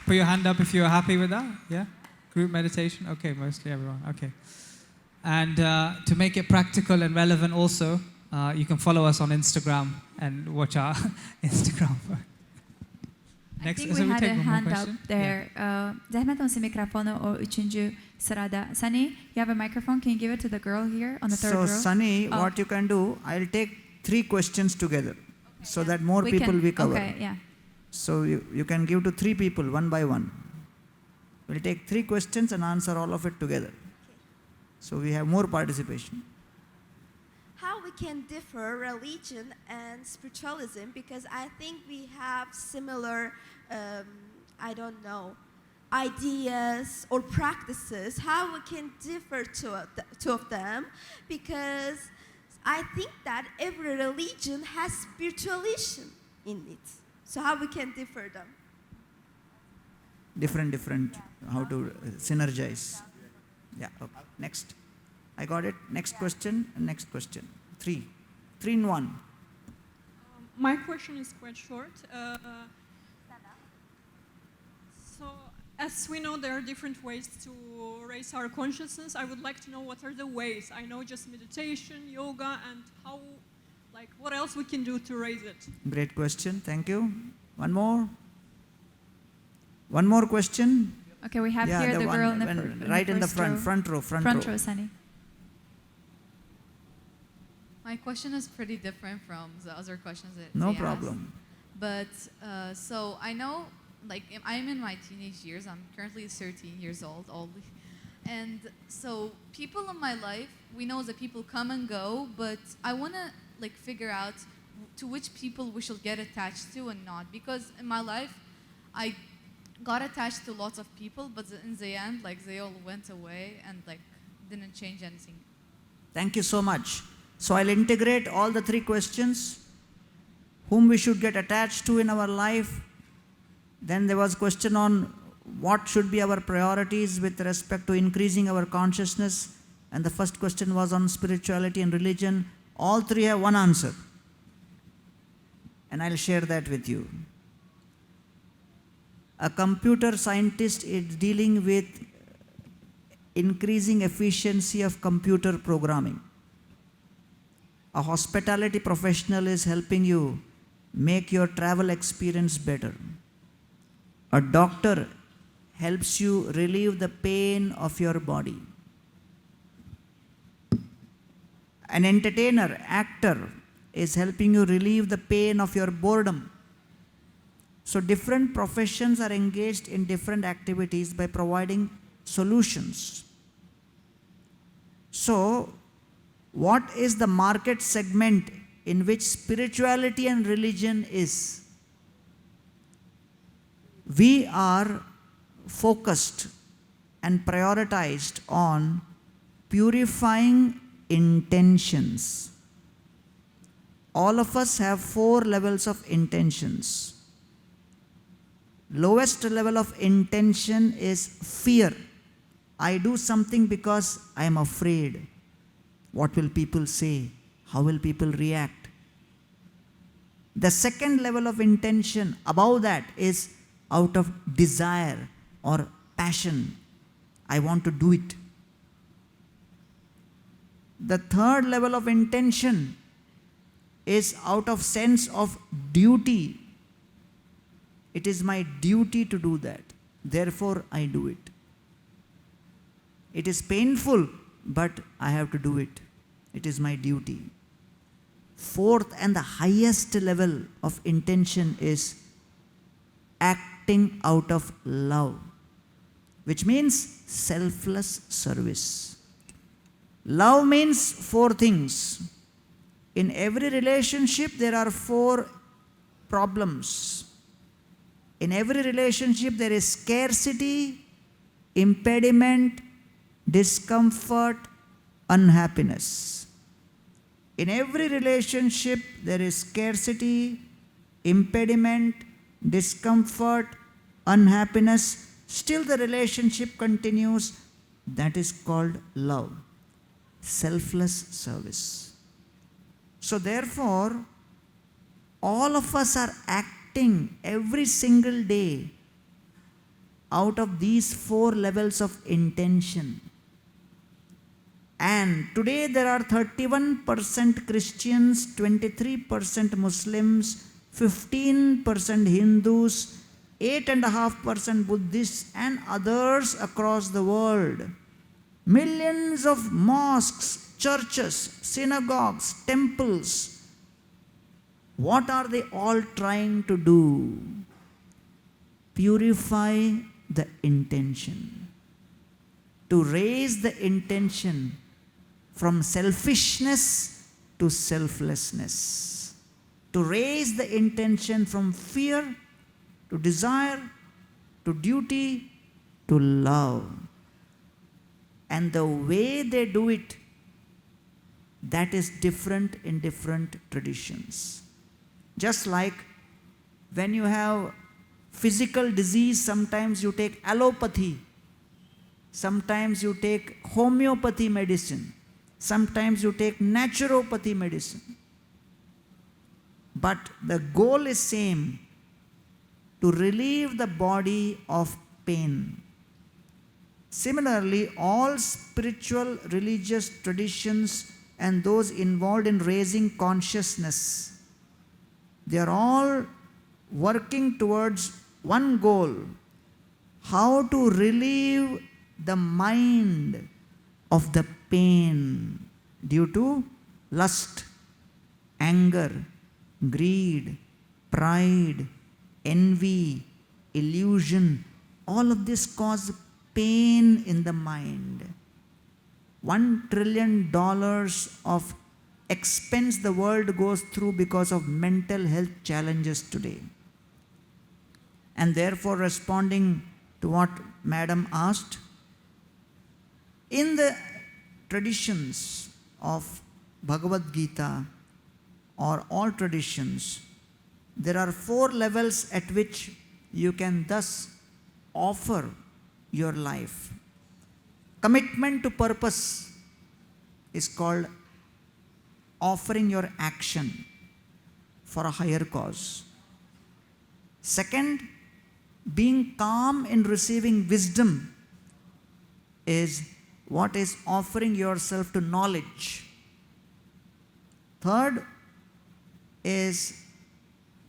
Put your hand up if you're happy with that. Yeah? Group meditation? Okay, mostly everyone. Okay. And to make it practical and relevant also, you can follow us on Instagram and watch our Instagram. I think we had a hand up there. Zahmet olsun mikrofonu o üçüncü sırada. Sunny, you have a microphone. Can you give it to the girl here on the third row? So Sunny, what you can do, I'll take 3 questions together, so that more people we cover. Okay, yeah. So you can give to 3 people, one by one. We'll take 3 questions and answer all of it together. So we have more participation. How we can differ religion and spiritualism, because I think we have similar, I don't know, ideas or practices. How we can differ two of them, because I think that every religion has spiritualism in it. So how we can differ them? Different, how to synergize. Yeah, okay. Next. I got it. Next question and next question. 3 in 1. My question is quite short. So, as we know, there are different ways to raise our consciousness. I would like to know what are the ways. I know just meditation, yoga, and how, what else we can do to raise it. Great question. Thank you. One more. One more question? Okay, we have here the girl in the right in the front, front row. Front row, Sunny. My question is pretty different from the other questions that No they problem. asked. But so I know, like I'm in my teenage years. I'm currently 13 years old, and so people in my life, we know that people come and go, but I want to like figure out to which people we should get attached to and not, because in my life, I got attached to lots of people, but in the end, like they all went away and like didn't change anything. Thank you so much. So I'll integrate all the three questions. Whom we should get attached to in our life. Then there was a question on what should be our priorities with respect to increasing our consciousness. And the first question was on spirituality and religion. All three have one answer. And I'll share that with you. A computer scientist is dealing with increasing efficiency of computer programming. A hospitality professional is helping you make your travel experience better. A doctor helps you relieve the pain of your body. An entertainer, actor, is helping you relieve the pain of your boredom. So different professions are engaged in different activities by providing solutions. So, what is the market segment in which spirituality and religion is? We are focused and prioritized on purifying intentions. All of us have 4 levels of intentions. Lowest level of intention is fear. I do something because I am afraid. What will people say? How will people react? The second level of intention above that is out of desire or passion. I want to do it. The third level of intention is out of sense of duty. It is my duty to do that. Therefore, I do it. It is painful, but I have to do it. It is my duty. Fourth and the highest level of intention is acting out of love, which means selfless service. Love means 4 things. In every relationship, there are 4 problems. In every relationship, there is scarcity, impediment, discomfort, unhappiness. In every relationship, there is scarcity, impediment, discomfort, unhappiness. Still the relationship continues. That is called love, selfless service. So therefore, all of us are acting every single day out of these 4 levels of intention. And today there are 31% Christians, 23% Muslims, 15% Hindus, 8.5% Buddhists, and others across the world. Millions of mosques, churches, synagogues, temples. What are they all trying to do? Purify the intention. To raise the intention from selfishness to selflessness. To raise the intention from fear to desire, to duty, to love. And the way they do it, that is different in different traditions. Just like when you have physical disease, sometimes you take allopathy, sometimes you take homeopathy medicine, sometimes you take naturopathy medicine. But the goal is same, to relieve the body of pain. Similarly, all spiritual religious traditions and those involved in raising consciousness, they are all working towards one goal, how to relieve the mind of the pain due to lust, anger, greed, pride, envy, illusion. All of this cause pain in the mind. $1 trillion of expense the world goes through because of mental health challenges today. And therefore, responding to what Madam asked, in the traditions of Bhagavad Gita or all traditions, there are 4 levels at which you can thus offer your life. Commitment to purpose is called offering your action for a higher cause. Second, being calm in receiving wisdom is what is offering yourself to knowledge. Third is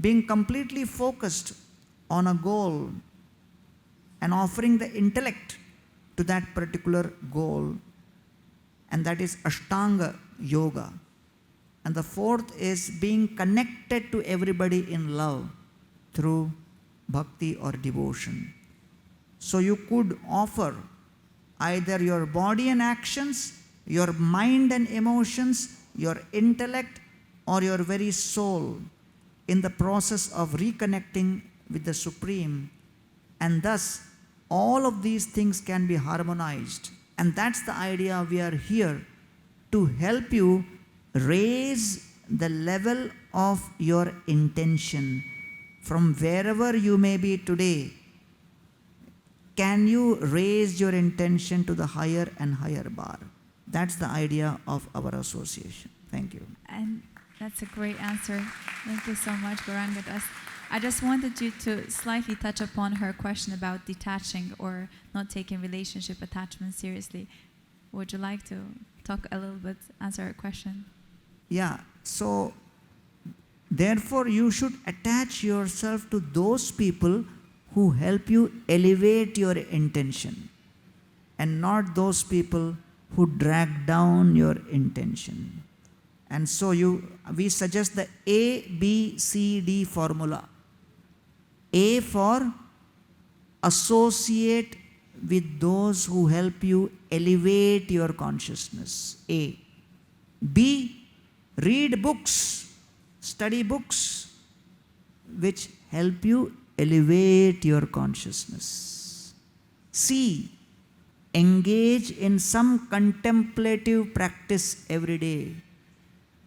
being completely focused on a goal and offering the intellect to that particular goal, and that is Ashtanga Yoga. And the fourth is being connected to everybody in love through bhakti or devotion. So you could offer either your body and actions, your mind and emotions, your intellect, or your very soul in the process of reconnecting with the Supreme. And thus, all of these things can be harmonized. And that's the idea. We are here to help you raise the level of your intention from wherever you may be today. Can you raise your intention to the higher and higher bar? That's the idea of our association. Thank you. And that's a great answer. Thank you so much, Gauranga Das. I just wanted you to slightly touch upon her question about detaching or not taking relationship attachment seriously. Would you like to talk a little bit, answer her question? Yeah, so therefore you should attach yourself to those people who help you elevate your intention and not those people who drag down your intention. And so we suggest the ABCD formula. A for associate with those who help you elevate your consciousness. A. B. Read books, study books which help you elevate your consciousness. C. Engage in some contemplative practice every day.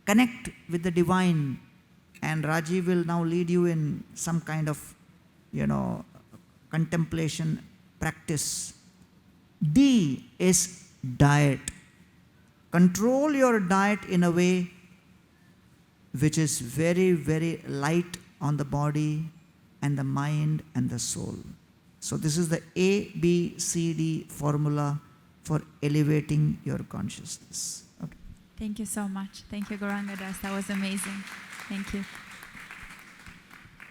Connect with the divine, and Rajiv will now lead you in some kind of, contemplation practice. D is diet. Control your diet in a way which is very, very light on the body and the mind and the soul. So this is the ABCD formula for elevating your consciousness. Okay. Thank you so much. Thank you, Gauranga Das. That was amazing. Thank you.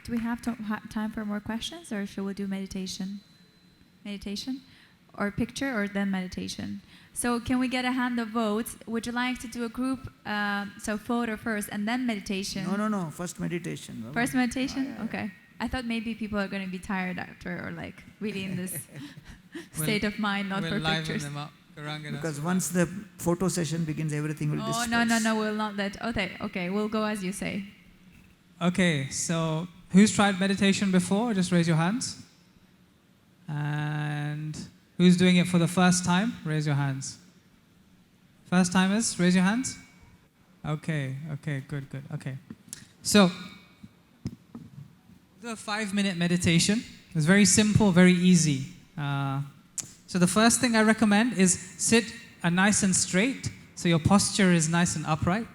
Do we have time for more questions, or should we do meditation? Meditation? Or picture, or then meditation? So can we get a hand of votes? Would you like to do a group, so photo first and then meditation? No. First meditation. First meditation? Okay. I thought maybe people are going to be tired after, or like really in this state of mind, not for pictures. Them up. Because once the photo session begins, everything will disperse. No, we'll not let. Okay, we'll go as you say. Okay, so who's tried meditation before? Just raise your hands. And who's doing it for the first time? Raise your hands. First timers, raise your hands. Okay, good. Okay. So, do a 5-minute meditation. It's very simple, very easy. So the first thing I recommend is sit nice and straight, so your posture is nice and upright.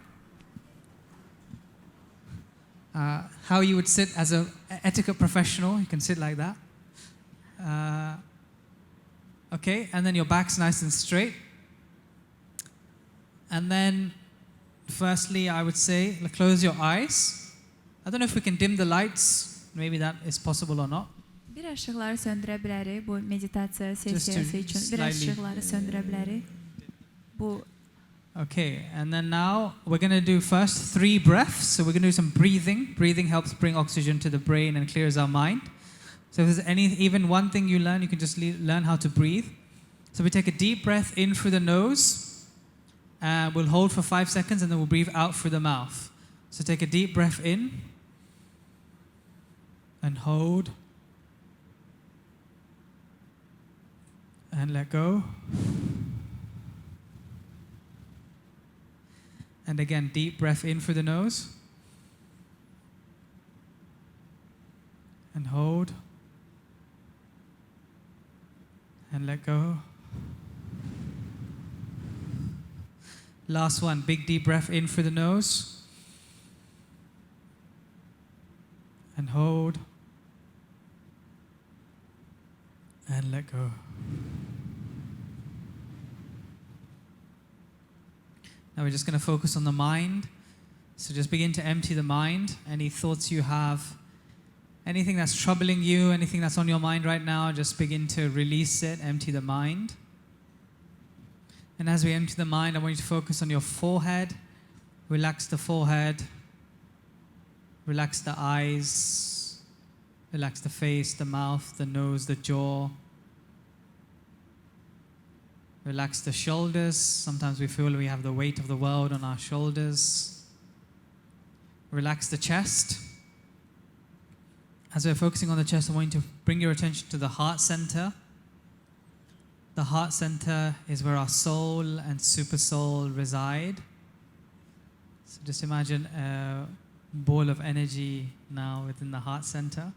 How you would sit as an etiquette professional, you can sit like that. Okay, and then your back's nice and straight. And then, firstly, I would say, close your eyes. I don't know if we can dim the lights. Maybe that is possible or not. Biraz biraz ışıqları söndürə bilərik bu meditasiya Just to sessiyası üçün. Biraz slightly- ışıqları söndürə bilərik. Bu Okay, and then now we're going to do first 3 breaths. So we're going to do some breathing. Breathing helps bring oxygen to the brain and clears our mind. So if there's even one thing you learn, you can just learn how to breathe. So we take a deep breath in through the nose, and we'll hold for 5 seconds, and then we'll breathe out through the mouth. So take a deep breath in, and hold, and let go. And again, deep breath in through the nose. And hold. And let go. Last one, big deep breath in through the nose. And hold. And let go. Now we're just going to focus on the mind. So just begin to empty the mind. Any thoughts you have, anything that's troubling you, anything that's on your mind right now, just begin to release it, empty the mind. And as we empty the mind, I want you to focus on your forehead. Relax the forehead. Relax the eyes. Relax the face, the mouth, the nose, the jaw. Relax the shoulders. Sometimes we feel we have the weight of the world on our shoulders. Relax the chest. As we're focusing on the chest, I want you to bring your attention to the heart center. The heart center is where our soul and super soul reside. So just imagine a ball of energy now within the heart center.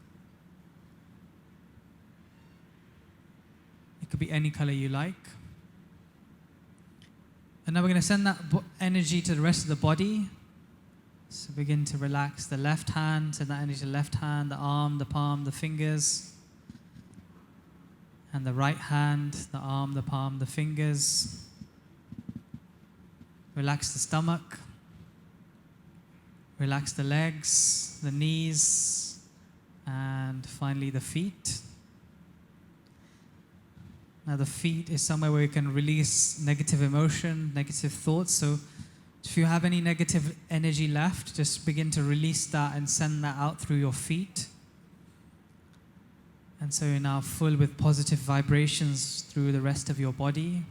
It could be any color you like. And now we're going to send that energy to the rest of the body. So begin to relax the left hand, send that energy to the left hand, the arm, the palm, the fingers. And the right hand, the arm, the palm, the fingers. Relax the stomach. Relax the legs, the knees, and finally the feet. Now the feet is somewhere where you can release negative emotion, negative thoughts. So if you have any negative energy left, just begin to release that and send that out through your feet. And so you're now full with positive vibrations through the rest of your body.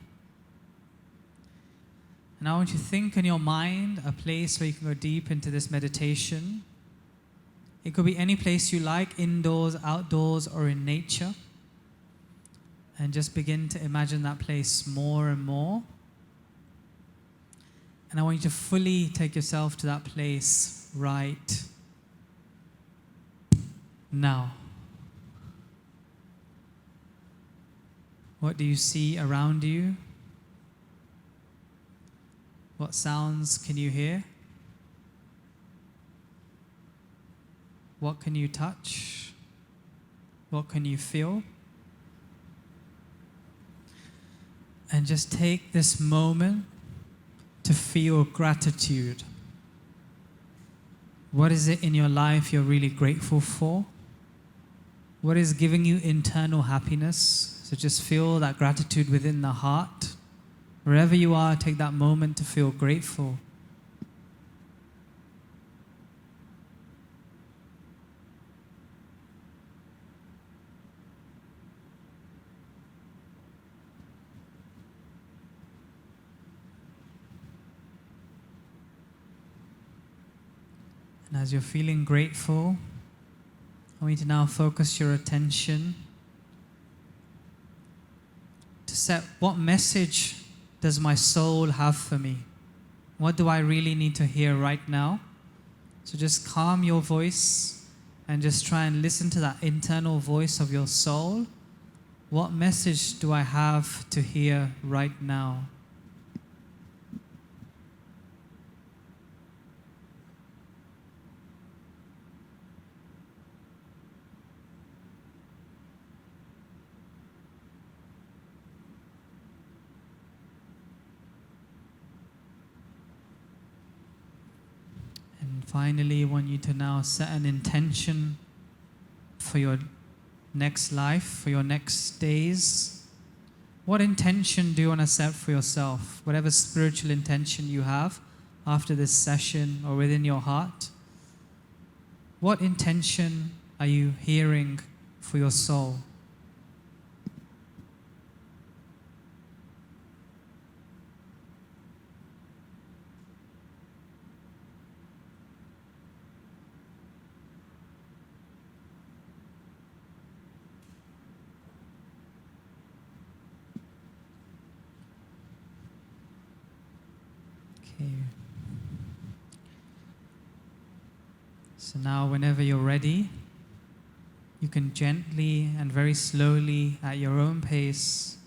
And I want you to think in your mind a place where you can go deep into this meditation. It could be any place you like, indoors, outdoors, or in nature. And just begin to imagine that place more and more. And I want you to fully take yourself to that place right now. What do you see around you? What sounds can you hear? What can you touch? What can you feel? And just take this moment to feel gratitude. What is it in your life you're really grateful for? What is giving you internal happiness? So just feel that gratitude within the heart. Wherever you are, take that moment to feel grateful. And as you're feeling grateful, I want you to now focus your attention to set what message does my soul have for me? What do I really need to hear right now? So just calm your voice and just try and listen to that internal voice of your soul. What message do I have to hear right now? Finally, I want you to now set an intention for your next life, for your next days, what intention do you want to set for yourself? Whatever spiritual intention you have after this session or within your heart, what intention are you hearing for your soul? Okay. So now whenever you're ready, you can gently and very slowly, at your own pace,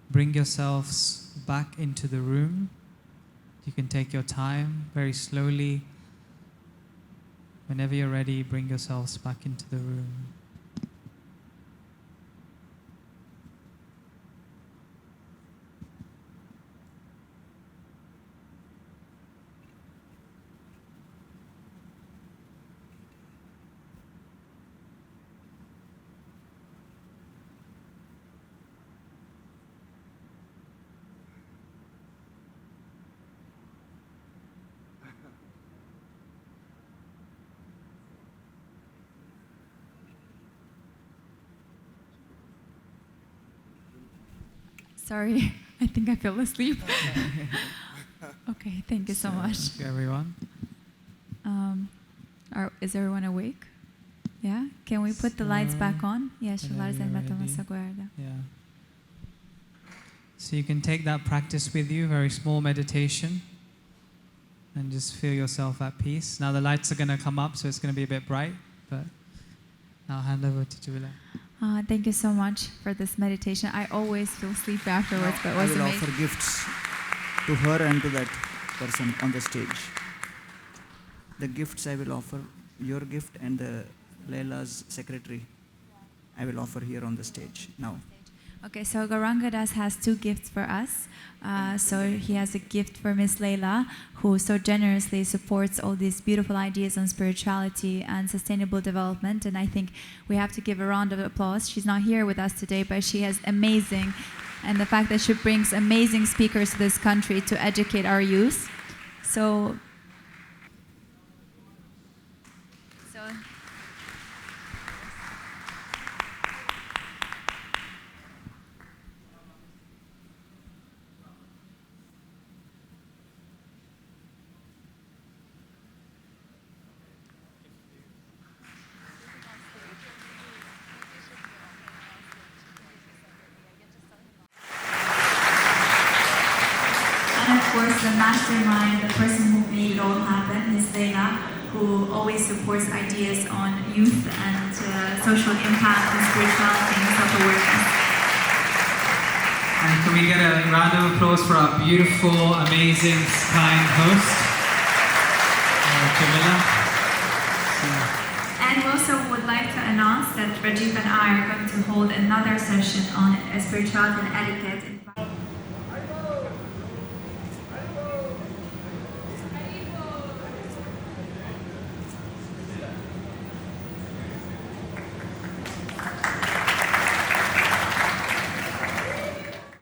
bring yourselves back into the room. You can take your time very slowly. Whenever you're ready, bring yourselves back into the room. Sorry, I think I fell asleep. Okay, thank you so much. Thank you, everyone. Is everyone awake? Yeah? Can we put the lights back on? Yeah, Whenever you're ready. Yeah. So you can take that practice with you, very small meditation, and just feel yourself at peace. Now the lights are going to come up, so it's going to be a bit bright, but I'll hand over to Julia. Thank you so much for this meditation. I always feel sleepy afterwards, but it was I will amazing. offer gifts to her and to that person on the stage. The gifts I will offer, your gift and the Leila's secretary, I will offer here on the stage now. Okay, so Gauranga Das has two gifts for us. So he has a gift for Miss Leila, who so generously supports all these beautiful ideas on spirituality and sustainable development. And I think we have to give a round of applause. She's not here with us today, but she is amazing. And the fact that she brings amazing speakers to this country to educate our youth. So of course, the mastermind, the person who made it all happen, is Leila, who always supports ideas on youth and social impact and spirituality and self-awareness. And can we get a round of applause for our beautiful, amazing, kind host, Jamila? And we also would like to announce that Rajiv and I are going to hold another session on spirituality and etiquette.